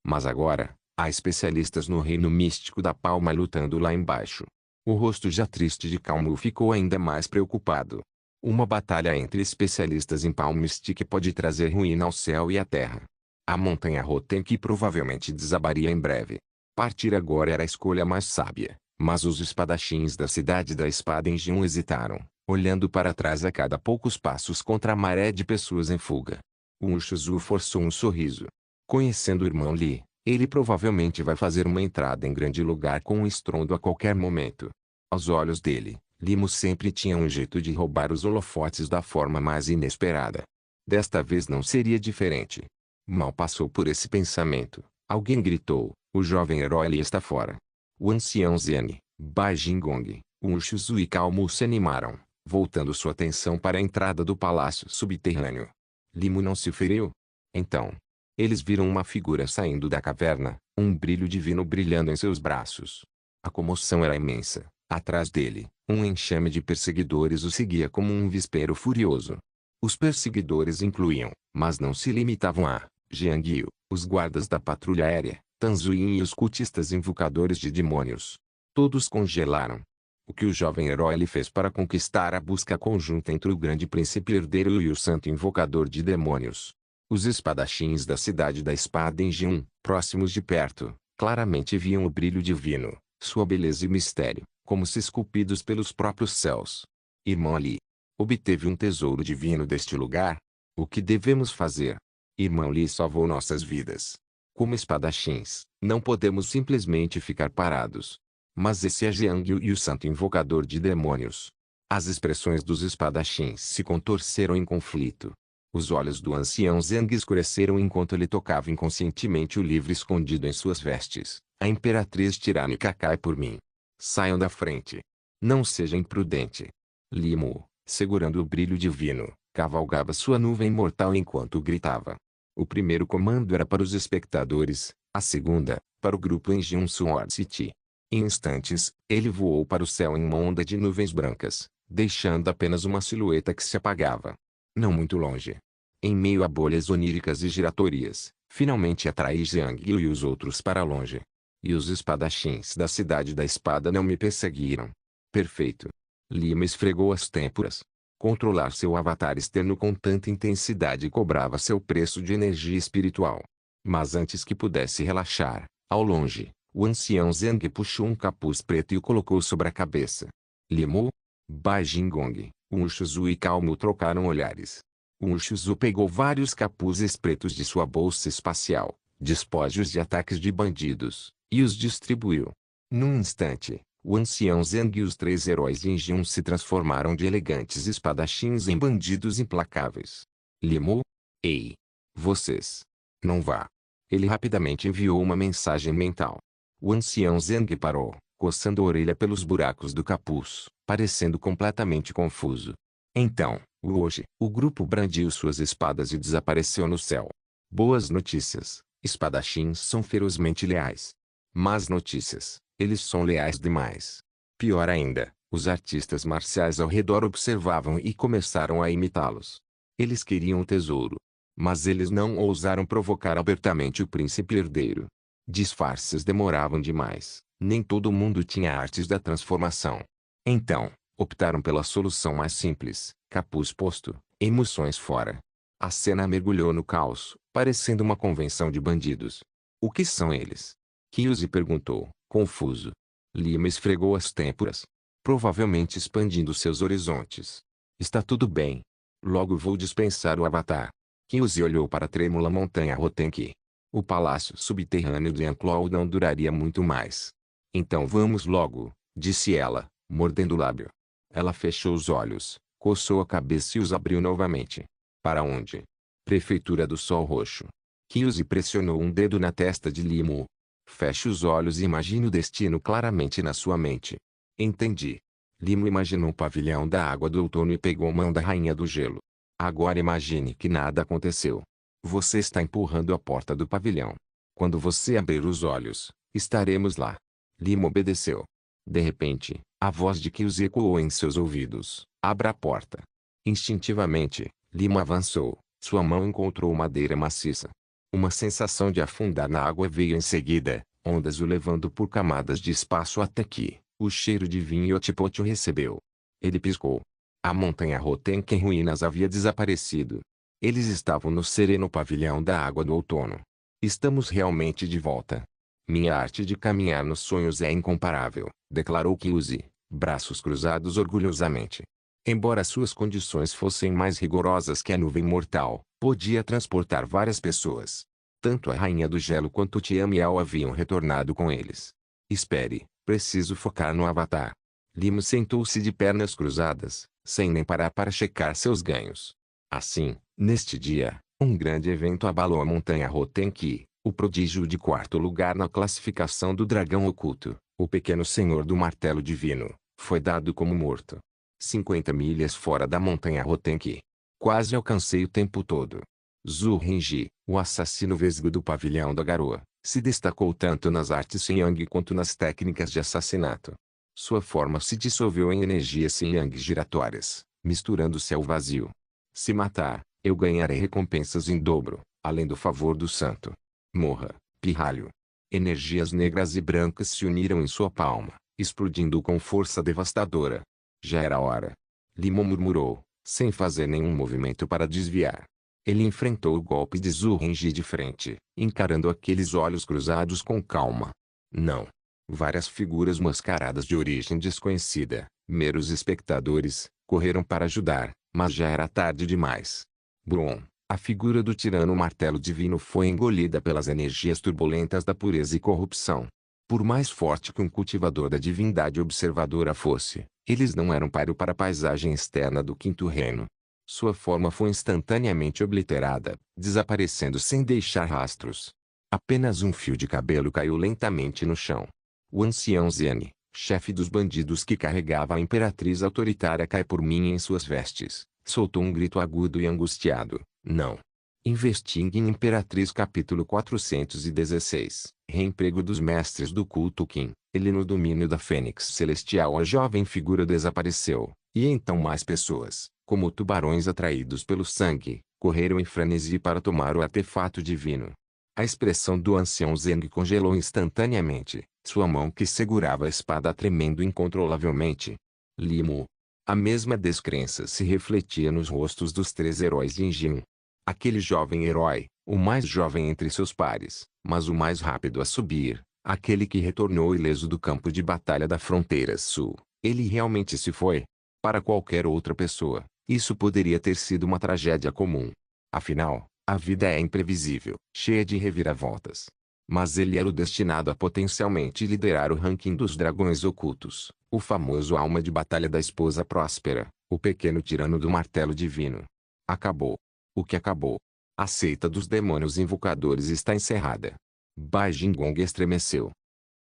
Mas agora, há especialistas no reino místico da Palma lutando lá embaixo. O rosto já triste de Calmo ficou ainda mais preocupado. Uma batalha entre especialistas em Palm Mystic pode trazer ruína ao céu e à terra. A montanha Rotenki provavelmente desabaria em breve. Partir agora era a escolha mais sábia, mas os espadachins da cidade da espada em Jiun hesitaram, olhando para trás a cada poucos passos contra a maré de pessoas em fuga. O Urshizu forçou um sorriso. Conhecendo o irmão Li, ele provavelmente vai fazer uma entrada em grande lugar com um estrondo a qualquer momento. Aos olhos dele, Limo sempre tinha um jeito de roubar os holofotes da forma mais inesperada. Desta vez não seria diferente. Mal passou por esse pensamento, alguém gritou, o jovem herói Li está fora. O ancião Zen, Bai Jingong, o Urshizu e Calmo se animaram, voltando sua atenção para a entrada do palácio subterrâneo. Limo não se feriu? Então, eles viram uma figura saindo da caverna, um brilho divino brilhando em seus braços. A comoção era imensa. Atrás dele, um enxame de perseguidores o seguia como um vespeiro furioso. Os perseguidores incluíam, mas não se limitavam a, Jiang Yu, os guardas da patrulha aérea, Tanzuin e os cultistas invocadores de demônios. Todos congelaram. O que o jovem herói lhe fez para conquistar a busca conjunta entre o grande príncipe herdeiro e o santo invocador de demônios? Os espadachins da cidade da espada em Jiun, próximos de perto, claramente viam o brilho divino, sua beleza e mistério, como se esculpidos pelos próprios céus. Irmão Li, obteve um tesouro divino deste lugar? O que devemos fazer? Irmão Li salvou nossas vidas. Como espadachins, não podemos simplesmente ficar parados. Mas esse é Jiang Yu e o santo invocador de demônios. As expressões dos espadachins se contorceram em conflito. Os olhos do ancião Zeng escureceram enquanto ele tocava inconscientemente o livro escondido em suas vestes. A imperatriz tirânica cai por mim. Saiam da frente. Não seja imprudente. Limo, segurando o brilho divino, cavalgava sua nuvem mortal enquanto gritava. O primeiro comando era para os espectadores, a segunda, para o grupo em Jiun Sword City. Em instantes, ele voou para o céu em uma onda de nuvens brancas, deixando apenas uma silhueta que se apagava. Não muito longe. Em meio a bolhas oníricas e giratorias, finalmente atraí Jiang Yu e os outros para longe. E os espadachins da cidade da espada não me perseguiram. Perfeito. Lima esfregou as têmporas. Controlar seu avatar externo com tanta intensidade cobrava seu preço de energia espiritual. Mas antes que pudesse relaxar, ao longe, o ancião Zeng puxou um capuz preto e o colocou sobre a cabeça. Limo, Bai Jingong, o Urshizu e Calmo trocaram olhares. O Urshizu pegou vários capuzes pretos de sua bolsa espacial, despojos de ataques de bandidos, e os distribuiu. Num instante, o ancião Zeng e os três heróis de Jiun se transformaram de elegantes espadachins em bandidos implacáveis. Limo? Ei! Vocês! Não vá! Ele rapidamente enviou uma mensagem mental. O ancião Zeng parou, coçando a orelha pelos buracos do capuz, parecendo completamente confuso. Então, hoje, o grupo brandiu suas espadas e desapareceu no céu. Boas notícias, espadachins são ferozmente leais. Más notícias, eles são leais demais. Pior ainda, os artistas marciais ao redor observavam e começaram a imitá-los. Eles queriam o tesouro. Mas eles não ousaram provocar abertamente o príncipe herdeiro. Disfarces demoravam demais, nem todo mundo tinha artes da transformação. Então, optaram pela solução mais simples, capuz posto, emoções fora. A cena mergulhou no caos, parecendo uma convenção de bandidos. O que são eles? Kyuzi perguntou, confuso. Lima esfregou as têmporas. Provavelmente expandindo seus horizontes. Está tudo bem. Logo vou dispensar o avatar. Kyuzi olhou para a trêmula montanha Rotenki. O palácio subterrâneo de Anclaw não duraria muito mais. Então vamos logo, disse ela, mordendo o lábio. Ela fechou os olhos, coçou a cabeça e os abriu novamente. Para onde? Prefeitura do Sol Roxo. Kyuzi pressionou um dedo na testa de Limo. Feche os olhos e imagine o destino claramente na sua mente. Entendi. Limo imaginou o pavilhão da água do outono e pegou a mão da rainha do gelo. Agora imagine que nada aconteceu. Você está empurrando a porta do pavilhão. Quando você abrir os olhos, estaremos lá. Lima obedeceu. De repente, a voz de Kyuzi ecoou em seus ouvidos. Abra a porta. Instintivamente, Lima avançou. Sua mão encontrou madeira maciça. Uma sensação de afundar na água veio em seguida, ondas o levando por camadas de espaço até que, o cheiro de vinho Otipote o recebeu. Ele piscou. A montanha Rotenka em ruínas havia desaparecido. Eles estavam no sereno pavilhão da água do outono. Estamos realmente de volta. Minha arte de caminhar nos sonhos é incomparável, declarou Kyuzi, braços cruzados orgulhosamente. Embora suas condições fossem mais rigorosas que a nuvem mortal, podia transportar várias pessoas. Tanto a Rainha do Gelo quanto Tiamiao haviam retornado com eles. Espere, preciso focar no Avatar. Lima sentou-se de pernas cruzadas, sem nem parar para checar seus ganhos. Assim, neste dia, um grande evento abalou a montanha Rotenki, o prodígio de quarto lugar na classificação do dragão oculto, o pequeno senhor do martelo divino, foi dado como morto. 50 milhas fora da montanha Rotenki. Quase alcancei o tempo todo. Zhu Renji, o assassino vesgo do pavilhão da garoa, se destacou tanto nas artes Yang quanto nas técnicas de assassinato. Sua forma se dissolveu em energias Yang giratórias, misturando-se ao vazio. Se matar, eu ganharei recompensas em dobro, além do favor do santo. Morra, pirralho. Energias negras e brancas se uniram em sua palma, explodindo com força devastadora. Já era hora. Lima murmurou, sem fazer nenhum movimento para desviar. Ele enfrentou o golpe de Zhu Renji de frente, encarando aqueles olhos cruzados com calma. Não. Várias figuras mascaradas de origem desconhecida, meros espectadores, correram para ajudar, mas já era tarde demais. Brum, a figura do tirano martelo divino foi engolida pelas energias turbulentas da pureza e corrupção. Por mais forte que um cultivador da divindade observadora fosse, eles não eram páreo para a paisagem externa do quinto reino. Sua forma foi instantaneamente obliterada, desaparecendo sem deixar rastros. Apenas um fio de cabelo caiu lentamente no chão. O ancião Zene, chefe dos bandidos que carregava a imperatriz autoritária cai por mim em suas vestes, soltou um grito agudo e angustiado. Não. Investing em Imperatriz capítulo 416, Reemprego dos mestres do culto Qin. Ele no domínio da Fênix Celestial. A jovem figura desapareceu, e então mais pessoas, como tubarões atraídos pelo sangue, correram em frenesi para tomar o artefato divino. A expressão do ancião Zeng congelou instantaneamente, sua mão que segurava a espada tremendo incontrolavelmente. Limo. A mesma descrença se refletia nos rostos dos 3 heróis de Injin. Aquele jovem herói, o mais jovem entre seus pares, mas o mais rápido a subir, aquele que retornou ileso do campo de batalha da fronteira sul, ele realmente se foi. Para qualquer outra pessoa, isso poderia ter sido uma tragédia comum. Afinal, a vida é imprevisível, cheia de reviravoltas. Mas ele era o destinado a potencialmente liderar o ranking dos dragões ocultos, o famoso alma de batalha da esposa próspera, o pequeno tirano do martelo divino. Acabou. O que acabou? A seita dos demônios invocadores está encerrada. Bai Jingong estremeceu.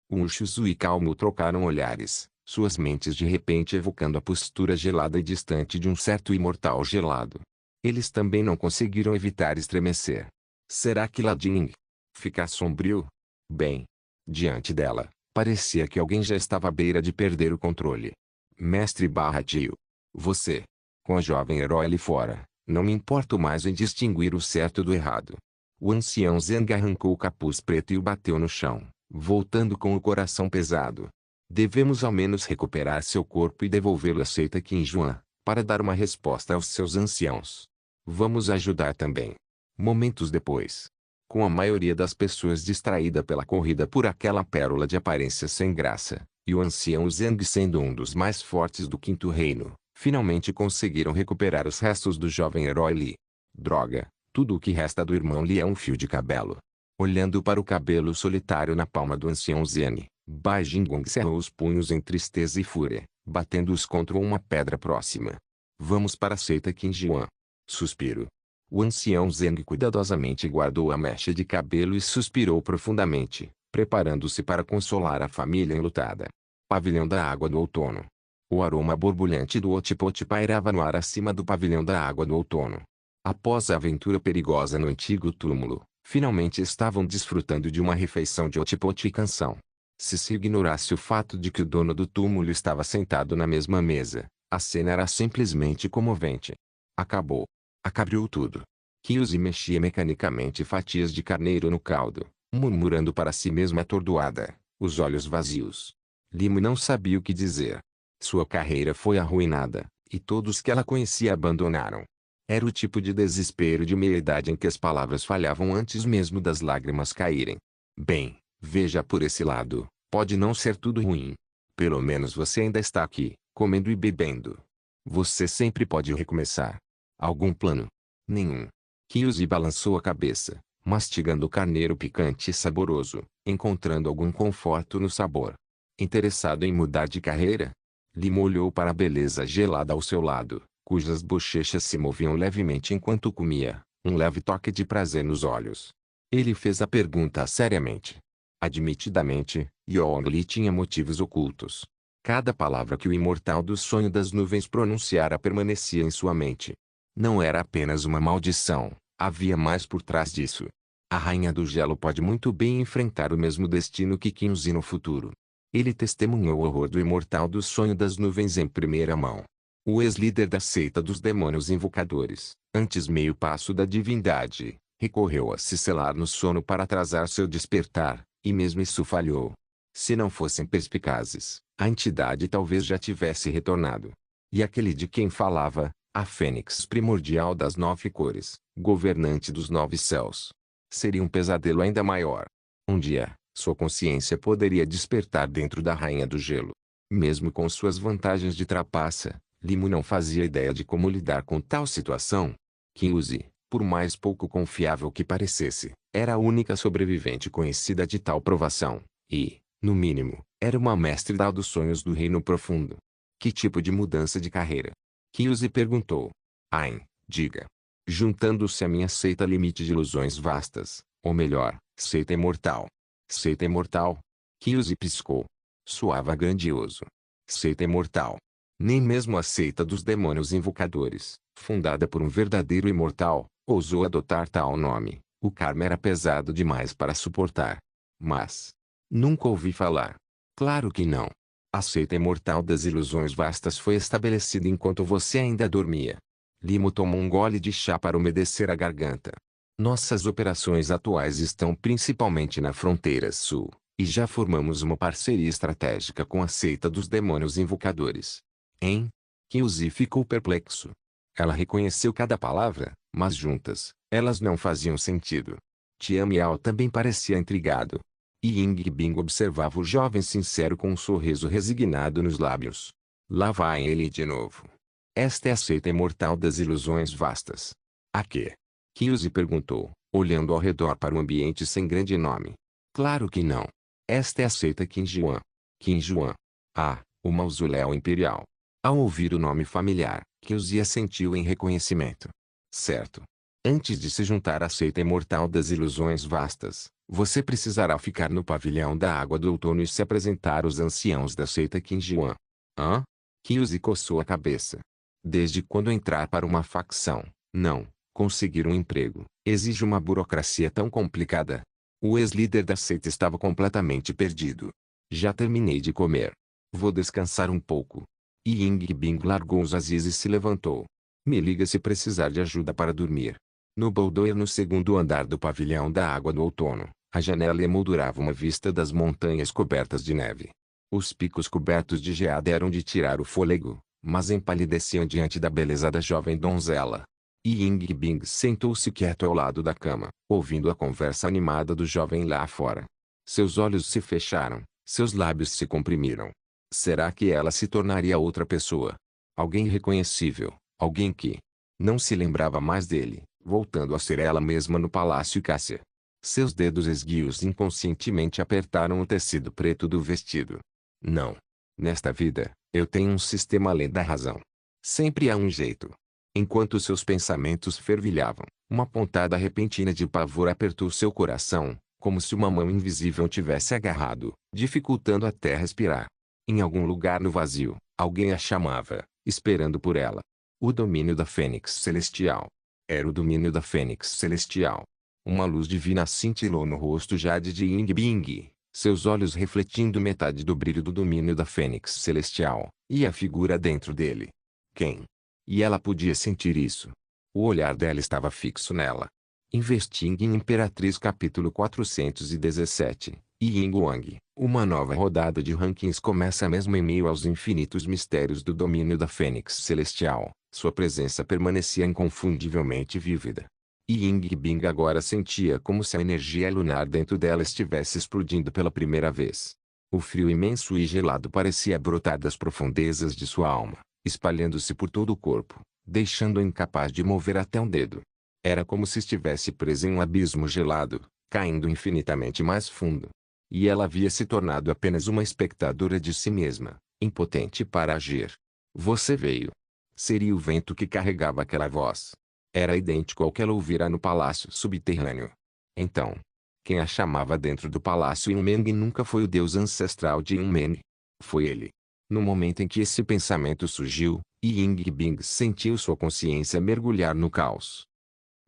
Urshizu e Calmo trocaram olhares, suas mentes de repente evocando a postura gelada e distante de um certo imortal gelado. Eles também não conseguiram evitar estremecer. Será que Lading ficar sombrio? Bem. Diante dela, parecia que alguém já estava à beira de perder o controle. Mestre/tio. Você. Com a jovem herói ali fora, não me importo mais em distinguir o certo do errado. O ancião Zeng arrancou o capuz preto e o bateu no chão, voltando com o coração pesado. Devemos ao menos recuperar seu corpo e devolvê-lo à seita Qinjuan, para dar uma resposta aos seus anciãos. Vamos ajudar também. Momentos depois, com a maioria das pessoas distraída pela corrida por aquela pérola de aparência sem graça, e o ancião Zeng sendo um dos mais fortes do quinto reino, finalmente conseguiram recuperar os restos do jovem herói Li. Droga, tudo o que resta do irmão Li é um fio de cabelo. Olhando para o cabelo solitário na palma do ancião Zene, Bai Jingong cerrou os punhos em tristeza e fúria, batendo-os contra uma pedra próxima. Vamos para a seita Qinjuan. Suspiro. O ancião Zeng cuidadosamente guardou a mecha de cabelo e suspirou profundamente, preparando-se para consolar a família enlutada. Pavilhão da Água do Outono. O aroma borbulhante do Otipote pairava no ar acima do pavilhão da Água do Outono. Após a aventura perigosa no antigo túmulo, finalmente estavam desfrutando de uma refeição de Otipote e canção. Se ignorasse o fato de que o dono do túmulo estava sentado na mesma mesa, a cena era simplesmente comovente. Acabou. Acabou tudo. Kyuzi mexia mecanicamente fatias de carneiro no caldo, murmurando para si mesma atordoada, os olhos vazios. Limo não sabia o que dizer. Sua carreira foi arruinada, e todos que ela conhecia abandonaram. Era o tipo de desespero de meia-idade em que as palavras falhavam antes mesmo das lágrimas caírem. Bem, veja por esse lado, pode não ser tudo ruim. Pelo menos você ainda está aqui, comendo e bebendo. Você sempre pode recomeçar. Algum plano? Nenhum. Kyuzi balançou a cabeça, mastigando o carneiro picante e saboroso, encontrando algum conforto no sabor. Interessado em mudar de carreira? Limo olhou para a beleza gelada ao seu lado, cujas bochechas se moviam levemente enquanto comia, um leve toque de prazer nos olhos. Ele fez a pergunta seriamente. Admitidamente, Yongli tinha motivos ocultos. Cada palavra que o imortal do sonho das nuvens pronunciara permanecia em sua mente. Não era apenas uma maldição, havia mais por trás disso. A Rainha do Gelo pode muito bem enfrentar o mesmo destino que Kyuzi no futuro. Ele testemunhou o horror do imortal do sonho das nuvens em primeira mão. O ex-líder da seita dos demônios invocadores, antes meio passo da divindade, recorreu a se selar no sono para atrasar seu despertar, e mesmo isso falhou. Se não fossem perspicazes, a entidade talvez já tivesse retornado. E aquele de quem falava, a fênix primordial das 9 cores, governante dos 9 céus. Seria um pesadelo ainda maior. Um dia, sua consciência poderia despertar dentro da Rainha do Gelo. Mesmo com suas vantagens de trapaça, Limo não fazia ideia de como lidar com tal situação. Kyuzi, por mais pouco confiável que parecesse, era a única sobrevivente conhecida de tal provação, e, no mínimo, era uma mestre dos sonhos do reino profundo. Que tipo de mudança de carreira? Kyuzi perguntou. Ain, diga. Juntando-se à minha seita limite de ilusões vastas, ou melhor, seita imortal. Seita imortal? Kyuzi piscou. Soava grandioso. Seita imortal. Nem mesmo a seita dos demônios invocadores, fundada por um verdadeiro imortal, ousou adotar tal nome. O karma era pesado demais para suportar. Mas... nunca ouvi falar. Claro que não. A seita imortal das ilusões vastas foi estabelecida enquanto você ainda dormia. Limo tomou um gole de chá para umedecer a garganta. Nossas operações atuais estão principalmente na fronteira sul, e já formamos uma parceria estratégica com a seita dos demônios invocadores. Hein? Kyuzi ficou perplexo. Ela reconheceu cada palavra, mas juntas, elas não faziam sentido. Tian Miao também parecia intrigado. E Ying Bing observava o jovem sincero com um sorriso resignado nos lábios. Lá vai ele de novo. Esta é a seita imortal das ilusões vastas. A quê? Kyuzi perguntou, olhando ao redor para um ambiente sem grande nome. Claro que não. Esta é a seita Qinjuan. Qinjuan. Ah, o mausoléu imperial. Ao ouvir o nome familiar, Kyuzi assentiu em reconhecimento. Certo. Antes de se juntar à seita imortal das ilusões vastas, você precisará ficar no pavilhão da água do outono e se apresentar aos anciãos da seita Qinjuan. Hã? Kyuzi coçou a cabeça. Desde quando entrar para uma facção, não, conseguir um emprego, exige uma burocracia tão complicada. O ex-líder da seita estava completamente perdido. Já terminei de comer. Vou descansar um pouco. E Ying Bing largou os azis e se levantou. Me liga se precisar de ajuda para dormir. No boudoir no segundo andar do pavilhão da água do outono, a janela emoldurava uma vista das montanhas cobertas de neve. Os picos cobertos de geada eram de tirar o fôlego, mas empalideciam diante da beleza da jovem donzela. E Ying Bing sentou-se quieto ao lado da cama, ouvindo a conversa animada do jovem lá fora. Seus olhos se fecharam, seus lábios se comprimiram. Será que ela se tornaria outra pessoa? Alguém irreconhecível, alguém que não se lembrava mais dele, voltando a ser ela mesma no Palácio Cássia. Seus dedos esguios inconscientemente apertaram o tecido preto do vestido. Não. Nesta vida, eu tenho um sistema além da razão. Sempre há um jeito. Enquanto seus pensamentos fervilhavam, uma pontada repentina de pavor apertou seu coração, como se uma mão invisível tivesse agarrado, dificultando até respirar. Em algum lugar no vazio, alguém a chamava, esperando por ela. O domínio da Fênix Celestial. Era o domínio da Fênix Celestial. Uma luz divina cintilou no rosto jade de Ying Bing, seus olhos refletindo metade do brilho do domínio da Fênix Celestial, e a figura dentro dele. Quem? E ela podia sentir isso. O olhar dela estava fixo nela. Investing em Imperatriz capítulo 417, Ying Wang. Uma nova rodada de rankings começa mesmo em meio aos infinitos mistérios do domínio da Fênix Celestial. Sua presença permanecia inconfundivelmente vívida. Ying Bing agora sentia como se a energia lunar dentro dela estivesse explodindo pela primeira vez. O frio imenso e gelado parecia brotar das profundezas de sua alma, espalhando-se por todo o corpo, deixando-a incapaz de mover até um dedo. Era como se estivesse presa em um abismo gelado, caindo infinitamente mais fundo. E ela havia se tornado apenas uma espectadora de si mesma, impotente para agir. Você veio. Seria o vento que carregava aquela voz. Era idêntico ao que ela ouvira no palácio subterrâneo. Então, quem a chamava dentro do palácio Yunmeng nunca foi o deus ancestral de Yunmeng. Foi ele. No momento em que esse pensamento surgiu, Ying Bing sentiu sua consciência mergulhar no caos.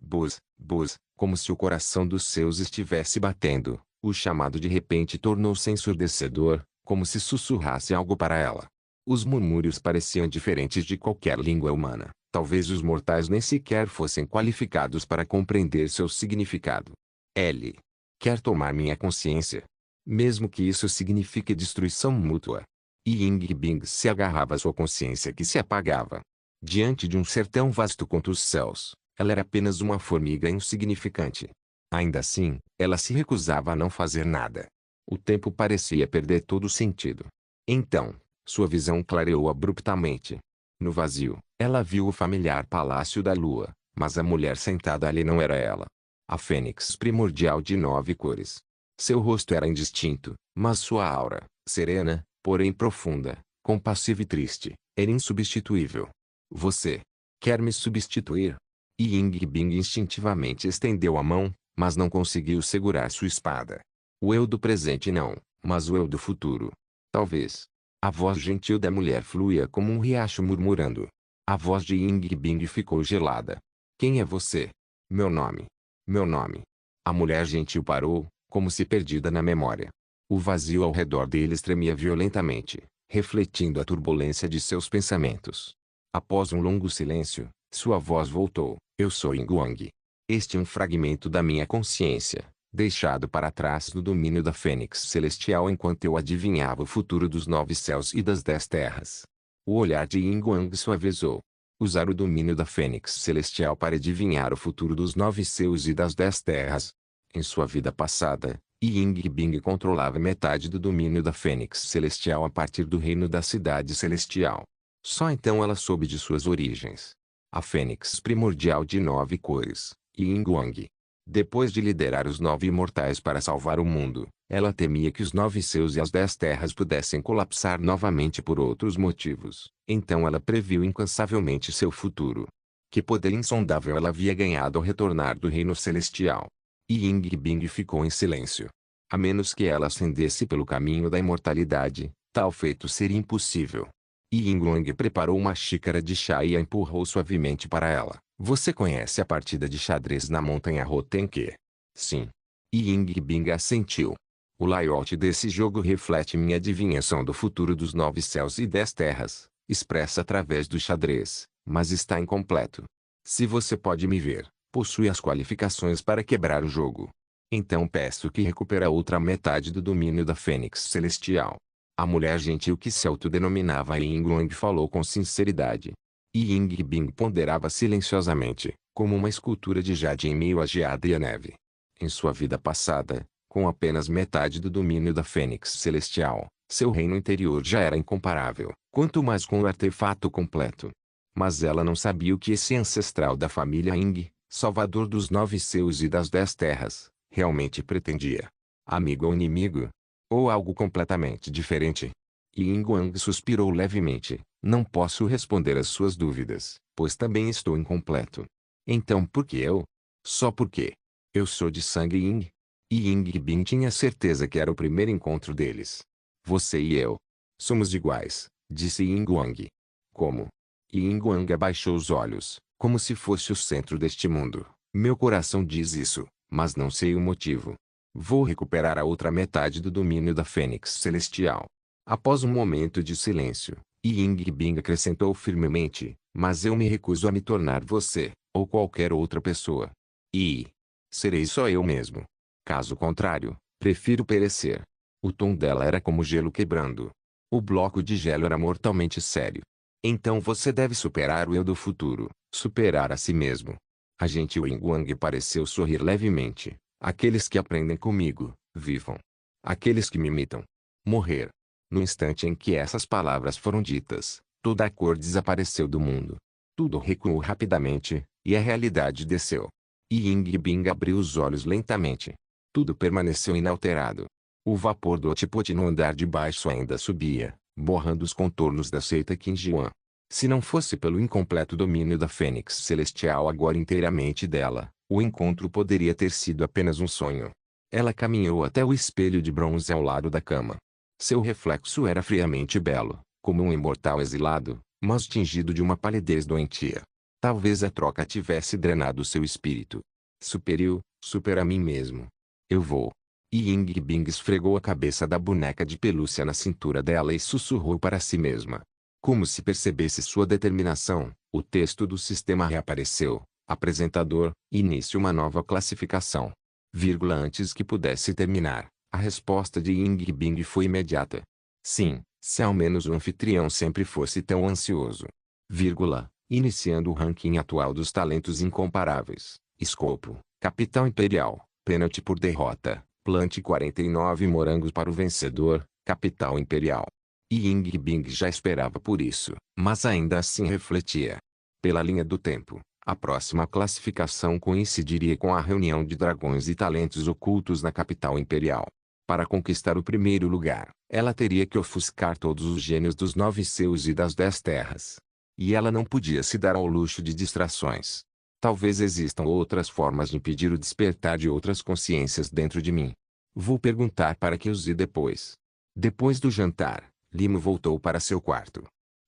Buzz, buzz, como se o coração dos seus estivesse batendo, o chamado de repente tornou-se ensurdecedor, como se sussurrasse algo para ela. Os murmúrios pareciam diferentes de qualquer língua humana. Talvez os mortais nem sequer fossem qualificados para compreender seu significado. Ele quer tomar minha consciência. Mesmo que isso signifique destruição mútua. Ying Bing se agarrava à sua consciência que se apagava. Diante de um ser tão vasto quanto os céus, ela era apenas uma formiga insignificante. Ainda assim, ela se recusava a não fazer nada. O tempo parecia perder todo o sentido. Então, sua visão clareou abruptamente. No vazio, ela viu o familiar Palácio da Lua, mas a mulher sentada ali não era ela. A fênix primordial de 9 cores. Seu rosto era indistinto, mas sua aura, serena, porém profunda, compassiva e triste, era insubstituível. Você quer me substituir? Ying Bing instintivamente estendeu a mão, mas não conseguiu segurar sua espada. O eu do presente não, mas o eu do futuro. Talvez. A voz gentil da mulher fluía como um riacho murmurando. A voz de Ying Bing ficou gelada. Quem é você? Meu nome. Meu nome. A mulher gentil parou, como se perdida na memória. O vazio ao redor deles tremia violentamente, refletindo a turbulência de seus pensamentos. Após um longo silêncio, sua voz voltou. Eu sou Ying Wang. Este é um fragmento da minha consciência, deixado para trás no domínio da Fênix Celestial enquanto eu adivinhava o futuro dos 9 céus e das 10 terras. O olhar de Ying Wang suavizou. Usar o domínio da Fênix Celestial para adivinhar o futuro dos 9 céus e das 10 terras. Em sua vida passada, Ying Bing controlava metade do domínio da Fênix Celestial a partir do reino da Cidade Celestial. Só então ela soube de suas origens. A Fênix primordial de 9 cores, Ying Wang. Depois de liderar os 9 imortais para salvar o mundo, ela temia que os 9 céus e as 10 terras pudessem colapsar novamente por outros motivos. Então ela previu incansavelmente seu futuro. Que poder insondável ela havia ganhado ao retornar do reino celestial. Ying Bing ficou em silêncio. A menos que ela ascendesse pelo caminho da imortalidade, tal feito seria impossível. Ying Wang preparou uma xícara de chá e a empurrou suavemente para ela. Você conhece a partida de xadrez na montanha Rotenke? Sim. Ying Bing assentiu. O layout desse jogo reflete minha adivinhação do futuro dos 9 céus e 10 terras, expressa através do xadrez, mas está incompleto. Se você pode me ver, possui as qualificações para quebrar o jogo. Então peço que recupere a outra metade do domínio da Fênix Celestial. A mulher gentil que se autodenominava Ying Wang falou com sinceridade. Ying Bing ponderava silenciosamente, como uma escultura de jade em meio à geada e à neve. Em sua vida passada, com apenas metade do domínio da Fênix Celestial, seu reino interior já era incomparável, quanto mais com o artefato completo. Mas ela não sabia o que esse ancestral da família Ying, salvador dos 9 céus e das 10 terras, realmente pretendia. Amigo ou inimigo? Ou algo completamente diferente? Ying Wang suspirou levemente. Não posso responder às suas dúvidas, pois também estou incompleto. Então por que eu? Só porque eu sou de sangue Ying. Ying Bing tinha certeza que era o primeiro encontro deles. Você e eu somos iguais, disse Ying Wang. Como? Ying Wang abaixou os olhos, como se fosse o centro deste mundo. Meu coração diz isso, mas não sei o motivo. Vou recuperar a outra metade do domínio da Fênix Celestial. Após um momento de silêncio, Ying Bing acrescentou firmemente, mas eu me recuso a me tornar você, ou qualquer outra pessoa. E serei só eu mesmo. Caso contrário, prefiro perecer. O tom dela era como gelo quebrando. O bloco de gelo era mortalmente sério. Então você deve superar o eu do futuro, superar a si mesmo. A gente Wing Wang pareceu sorrir levemente. Aqueles que aprendem comigo, vivam. Aqueles que me imitam, morrer. No instante em que essas palavras foram ditas, toda a cor desapareceu do mundo. Tudo recuou rapidamente, e a realidade desceu. Ying Bing abriu os olhos lentamente. Tudo permaneceu inalterado. O vapor do Otipoti no andar de baixo ainda subia, borrando os contornos da seita Qingjuan. Se não fosse pelo incompleto domínio da Fênix Celestial agora inteiramente dela, o encontro poderia ter sido apenas um sonho. Ela caminhou até o espelho de bronze ao lado da cama. Seu reflexo era friamente belo, como um imortal exilado, mas tingido de uma palidez doentia. Talvez a troca tivesse drenado seu espírito. Supera a mim mesmo. Eu vou. Ying Bing esfregou a cabeça da boneca de pelúcia na cintura dela e sussurrou para si mesma. Como se percebesse sua determinação, o texto do sistema reapareceu. Apresentador, inicie uma nova classificação. Antes que pudesse terminar, a resposta de Ying Bing foi imediata. Sim, se ao menos o anfitrião sempre fosse tão ansioso. Iniciando o ranking atual dos talentos incomparáveis. Escopo, Capital Imperial, pênalti por derrota, plante 49 morangos para o vencedor, Capital Imperial. Ying Bing já esperava por isso, mas ainda assim refletia. Pela linha do tempo, a próxima classificação coincidiria com a reunião de dragões e talentos ocultos na Capital Imperial. Para conquistar o primeiro lugar, ela teria que ofuscar todos os gênios dos 9 céus e das 10 terras. E ela não podia se dar ao luxo de distrações. Talvez existam outras formas de impedir o despertar de outras consciências dentro de mim. Vou perguntar para que use depois. Depois do jantar, Limo voltou para seu quarto.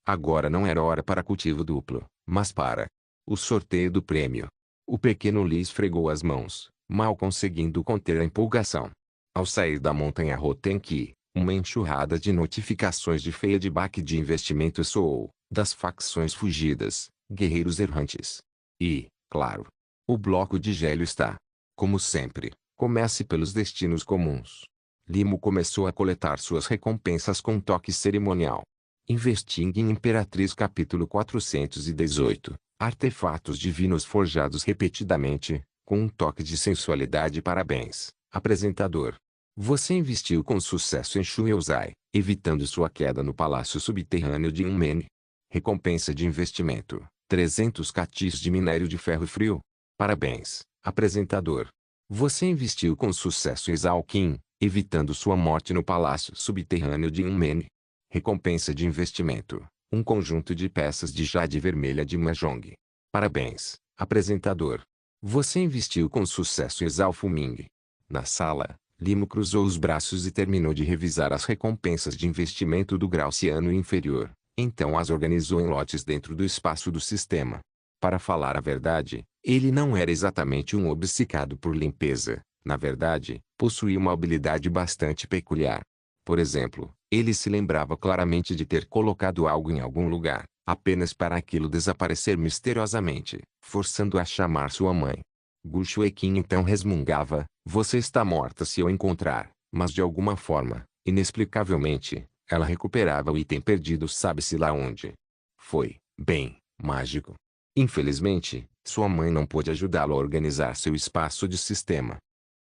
Agora não era hora para cultivo duplo, mas para o sorteio do prêmio. O pequeno Lee esfregou as mãos, mal conseguindo conter a empolgação. Ao sair da montanha Rotenki, uma enxurrada de notificações de feedback de investimento soou, das facções fugidas, guerreiros errantes. E, claro, o bloco de gelo está. Como sempre, comece pelos destinos comuns. Limo começou a coletar suas recompensas com toque cerimonial. Investing em Imperatriz capítulo 418. Artefatos divinos forjados repetidamente, com um toque de sensualidade. Parabéns, apresentador. Você investiu com sucesso em Shueuzai, evitando sua queda no palácio subterrâneo de Unmen. Recompensa de investimento, 300 catis de minério de ferro frio. Parabéns, apresentador. Você investiu com sucesso em Zhaoqing, evitando sua morte no palácio subterrâneo de Unmen. Recompensa de investimento, um conjunto de peças de jade vermelha de Mahjong. Parabéns, apresentador. Você investiu com sucesso em Zhaofuming. Na sala, Limo cruzou os braços e terminou de revisar as recompensas de investimento do Grauciano inferior. Então as organizou em lotes dentro do espaço do sistema. Para falar a verdade, ele não era exatamente um obcecado por limpeza. Na verdade, possuía uma habilidade bastante peculiar. Por exemplo, ele se lembrava claramente de ter colocado algo em algum lugar, apenas para aquilo desaparecer misteriosamente, forçando-a a chamar sua mãe. Gu Shueqin então resmungava, você está morta se eu encontrar, mas de alguma forma, inexplicavelmente, ela recuperava o item perdido sabe-se lá onde. Foi, bem, mágico. Infelizmente, sua mãe não pôde ajudá-lo a organizar seu espaço de sistema.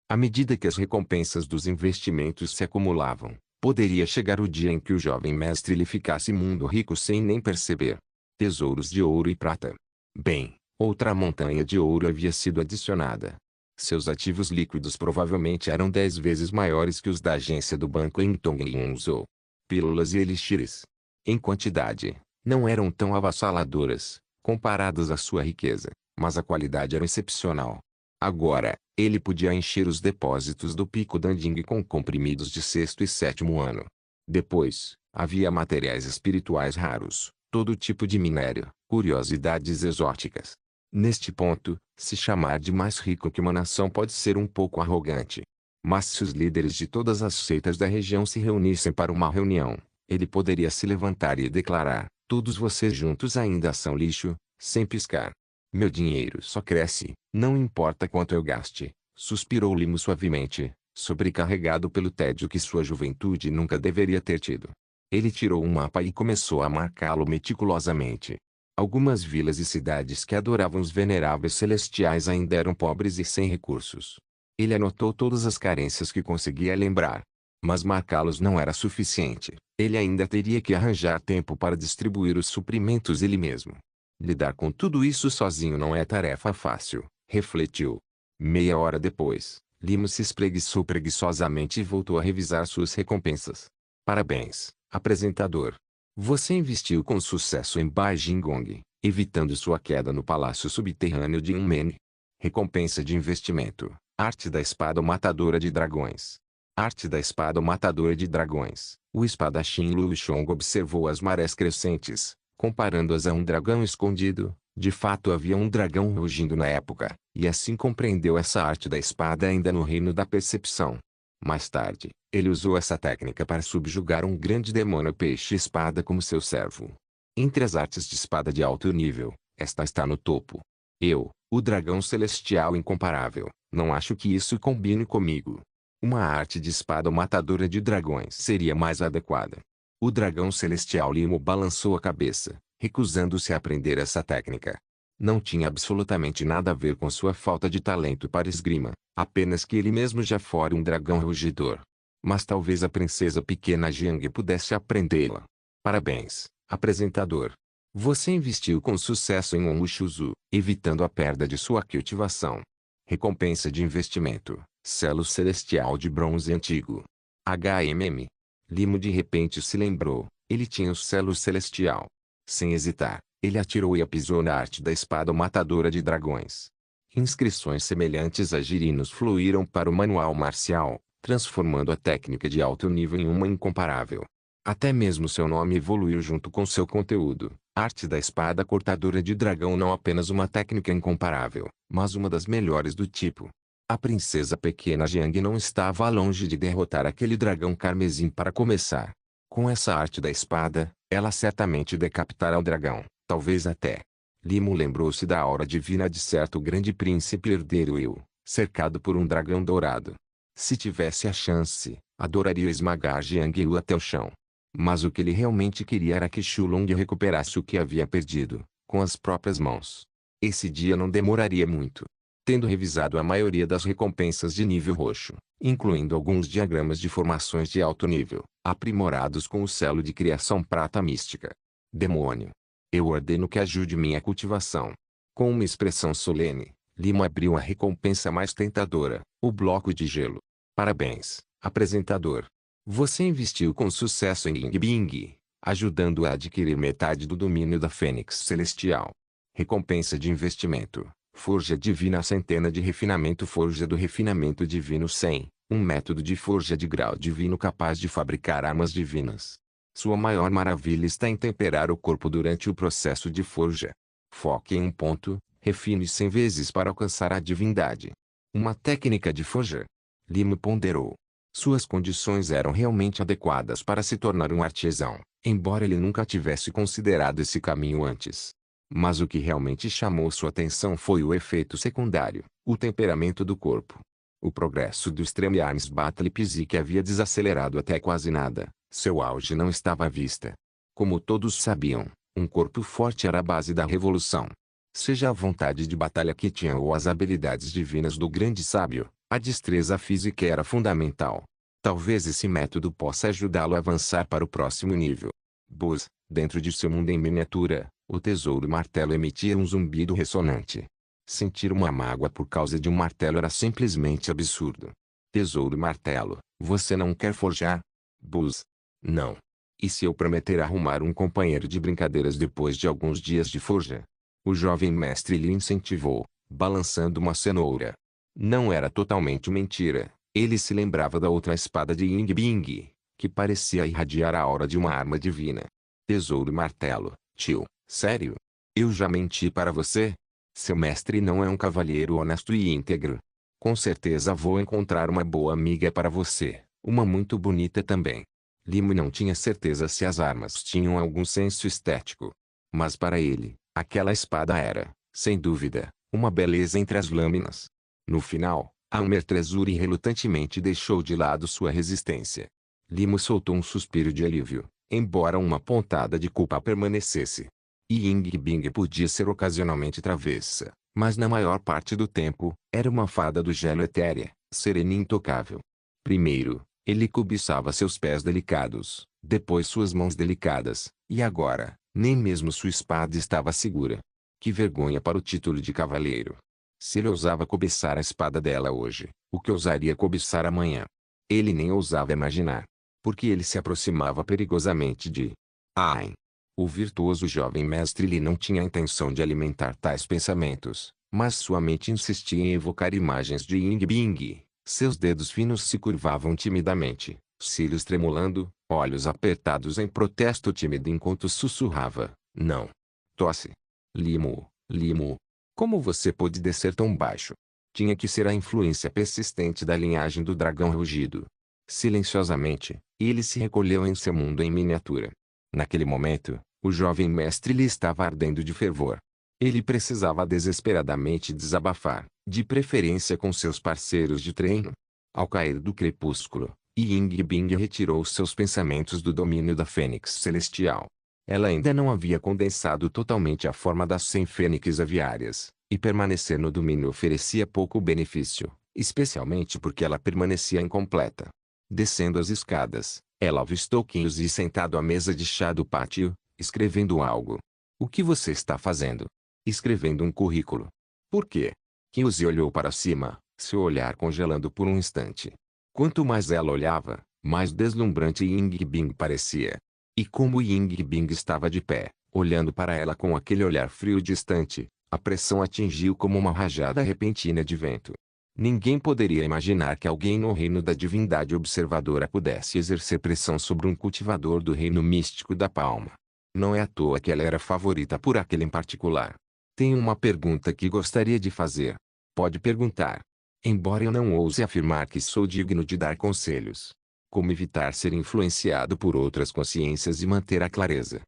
À medida que as recompensas dos investimentos se acumulavam, poderia chegar o dia em que o jovem mestre lhe ficasse mundo rico sem nem perceber. Tesouros de ouro e prata. Bem, outra montanha de ouro havia sido adicionada. Seus ativos líquidos provavelmente eram 10 vezes maiores que os da agência do banco em Tongyunzhou. Pílulas e elixires. Em quantidade, não eram tão avassaladoras, comparadas à sua riqueza, mas a qualidade era excepcional. Agora, ele podia encher os depósitos do Pico Danding com comprimidos de sexto e sétimo ano. Depois, havia materiais espirituais raros, todo tipo de minério, curiosidades exóticas. Neste ponto, se chamar de mais rico que uma nação pode ser um pouco arrogante. Mas se os líderes de todas as seitas da região se reunissem para uma reunião, ele poderia se levantar e declarar: todos vocês juntos ainda são lixo, sem piscar. Meu dinheiro só cresce, não importa quanto eu gaste, suspirou Limo suavemente, sobrecarregado pelo tédio que sua juventude nunca deveria ter tido. Ele tirou um mapa e começou a marcá-lo meticulosamente. Algumas vilas e cidades que adoravam os veneráveis celestiais ainda eram pobres e sem recursos. Ele anotou todas as carências que conseguia lembrar. Mas marcá-los não era suficiente. Ele ainda teria que arranjar tempo para distribuir os suprimentos ele mesmo. Lidar com tudo isso sozinho não é tarefa fácil, refletiu. Meia hora depois, Limo se espreguiçou preguiçosamente e voltou a revisar suas recompensas. Parabéns, apresentador. Você investiu com sucesso em Bai Jingong, evitando sua queda no palácio subterrâneo de Unmen. Recompensa de investimento: Arte da Espada Matadora de Dragões. Arte da Espada Matadora de Dragões. O espadachim Lu Shong observou as marés crescentes, comparando-as a um dragão escondido. De fato havia um dragão rugindo na época, e assim compreendeu essa arte da espada ainda no reino da percepção. Mais tarde, ele usou essa técnica para subjugar um grande demônio peixe-espada como seu servo. Entre as artes de espada de alto nível, esta está no topo. Eu, o dragão celestial incomparável, não acho que isso combine comigo. Uma arte de espada matadora de dragões seria mais adequada. O dragão celestial Limo balançou a cabeça, recusando-se a aprender essa técnica. Não tinha absolutamente nada a ver com sua falta de talento para esgrima, apenas que ele mesmo já fora um dragão rugidor. Mas talvez a princesa pequena Jiang pudesse aprendê-la. Parabéns, apresentador. Você investiu com sucesso em Onwushuzu, evitando a perda de sua cultivação. Recompensa de investimento: Selo Celestial de Bronze Antigo. HMM. Limo de repente se lembrou, ele tinha o selo celestial. Sem hesitar, ele atirou e pisou na arte da espada matadora de dragões. Inscrições semelhantes a girinos fluíram para o manual marcial, transformando a técnica de alto nível em uma incomparável. Até mesmo seu nome evoluiu junto com seu conteúdo. Arte da espada cortadora de dragão, não apenas uma técnica incomparável, mas uma das melhores do tipo. A princesa pequena Jiang não estava longe de derrotar aquele dragão carmesim para começar. Com essa arte da espada, ela certamente decapitará o dragão, talvez até. Limo lembrou-se da aura divina de certo grande príncipe herdeiro Yu, cercado por um dragão dourado. Se tivesse a chance, adoraria esmagar Jiang Yu até o chão. Mas o que ele realmente queria era que Shulong recuperasse o que havia perdido, com as próprias mãos. Esse dia não demoraria muito. Tendo revisado a maioria das recompensas de nível roxo, incluindo alguns diagramas de formações de alto nível, aprimorados com o selo de criação prata mística. Demônio! Eu ordeno que ajude minha cultivação. Com uma expressão solene, Limo abriu a recompensa mais tentadora, o bloco de gelo. Parabéns, apresentador. Você investiu com sucesso em Ling Bing, ajudando a adquirir metade do domínio da Fênix Celestial. Recompensa de investimento: Forja Divina Centena de Refinamento. Forja do Refinamento Divino 100, um método de forja de grau divino capaz de fabricar armas divinas. Sua maior maravilha está em temperar o corpo durante o processo de forja. Foque em um ponto, refine 100 vezes para alcançar a divindade. Uma técnica de forja. Limo ponderou. Suas condições eram realmente adequadas para se tornar um artesão, embora ele nunca tivesse considerado esse caminho antes. Mas o que realmente chamou sua atenção foi o efeito secundário, o temperamento do corpo. O progresso do Extreme Arms Battle Physique havia desacelerado até quase nada, seu auge não estava à vista. Como todos sabiam, um corpo forte era a base da revolução. Seja a vontade de batalha que tinha ou as habilidades divinas do grande sábio, a destreza física era fundamental. Talvez esse método possa ajudá-lo a avançar para o próximo nível. Buzz, dentro de seu mundo em miniatura, o tesouro martelo emitia um zumbido ressonante. Sentir uma mágoa por causa de um martelo era simplesmente absurdo. Tesouro martelo, você não quer forjar? Buzz. Não. E se eu prometer arrumar um companheiro de brincadeiras depois de alguns dias de forja? O jovem mestre lhe incentivou, balançando uma cenoura. Não era totalmente mentira. Ele se lembrava da outra espada de Ying Bing, que parecia irradiar a aura de uma arma divina. Tesouro martelo, tio, sério? Eu já menti para você? Seu mestre não é um cavalheiro honesto e íntegro. Com certeza vou encontrar uma boa amiga para você, uma muito bonita também. Limo não tinha certeza se as armas tinham algum senso estético. Mas para ele, aquela espada era, sem dúvida, uma beleza entre as lâminas. No final, Almer Trezuri relutantemente deixou de lado sua resistência. Limo soltou um suspiro de alívio, embora uma pontada de culpa permanecesse. Ying Bing podia ser ocasionalmente travessa, mas na maior parte do tempo, era uma fada do gelo etérea, serena e intocável. Primeiro, ele cobiçava seus pés delicados, depois suas mãos delicadas, e agora, nem mesmo sua espada estava segura. Que vergonha para o título de cavaleiro! Se ele ousava cobiçar a espada dela hoje, o que ousaria cobiçar amanhã? Ele nem ousava imaginar. Porque ele se aproximava perigosamente de Ain. O virtuoso jovem mestre Li não tinha a intenção de alimentar tais pensamentos, mas sua mente insistia em evocar imagens de Ying Bing. Seus dedos finos se curvavam timidamente, cílios tremulando, olhos apertados em protesto tímido enquanto sussurrava, não. Tosse. Limo, Limo. Como você pôde descer tão baixo? Tinha que ser a influência persistente da linhagem do dragão rugido. Silenciosamente, ele se recolheu em seu mundo em miniatura. Naquele momento, o jovem mestre lhe estava ardendo de fervor. Ele precisava desesperadamente desabafar, de preferência com seus parceiros de treino. Ao cair do crepúsculo, Ying Bing retirou seus pensamentos do domínio da Fênix Celestial. Ela ainda não havia condensado totalmente a forma das 100 fênix aviárias, e permanecer no domínio oferecia pouco benefício, especialmente porque ela permanecia incompleta. Descendo as escadas, ela avistou Kyuzi sentado à mesa de chá do pátio, escrevendo algo. O que você está fazendo? Escrevendo um currículo. Por quê? Kyuzi olhou para cima, seu olhar congelando por um instante. Quanto mais ela olhava, mais deslumbrante Ying Bing parecia. E como Ying Bing estava de pé, olhando para ela com aquele olhar frio e distante, a pressão atingiu como uma rajada repentina de vento. Ninguém poderia imaginar que alguém no reino da divindade observadora pudesse exercer pressão sobre um cultivador do reino místico da palma. Não é à toa que ela era favorita por aquele em particular. Tenho uma pergunta que gostaria de fazer. Pode perguntar. Embora eu não ouse afirmar que sou digno de dar conselhos. Como evitar ser influenciado por outras consciências e manter a clareza?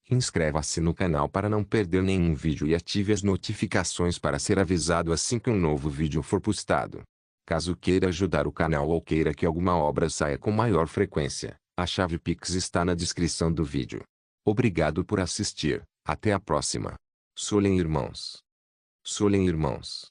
Inscreva-se no canal para não perder nenhum vídeo e ative as notificações para ser avisado assim que um novo vídeo for postado. Caso queira ajudar o canal ou queira que alguma obra saia com maior frequência, a chave Pix está na descrição do vídeo. Obrigado por assistir, até a próxima. Solem irmãos. Solem irmãos.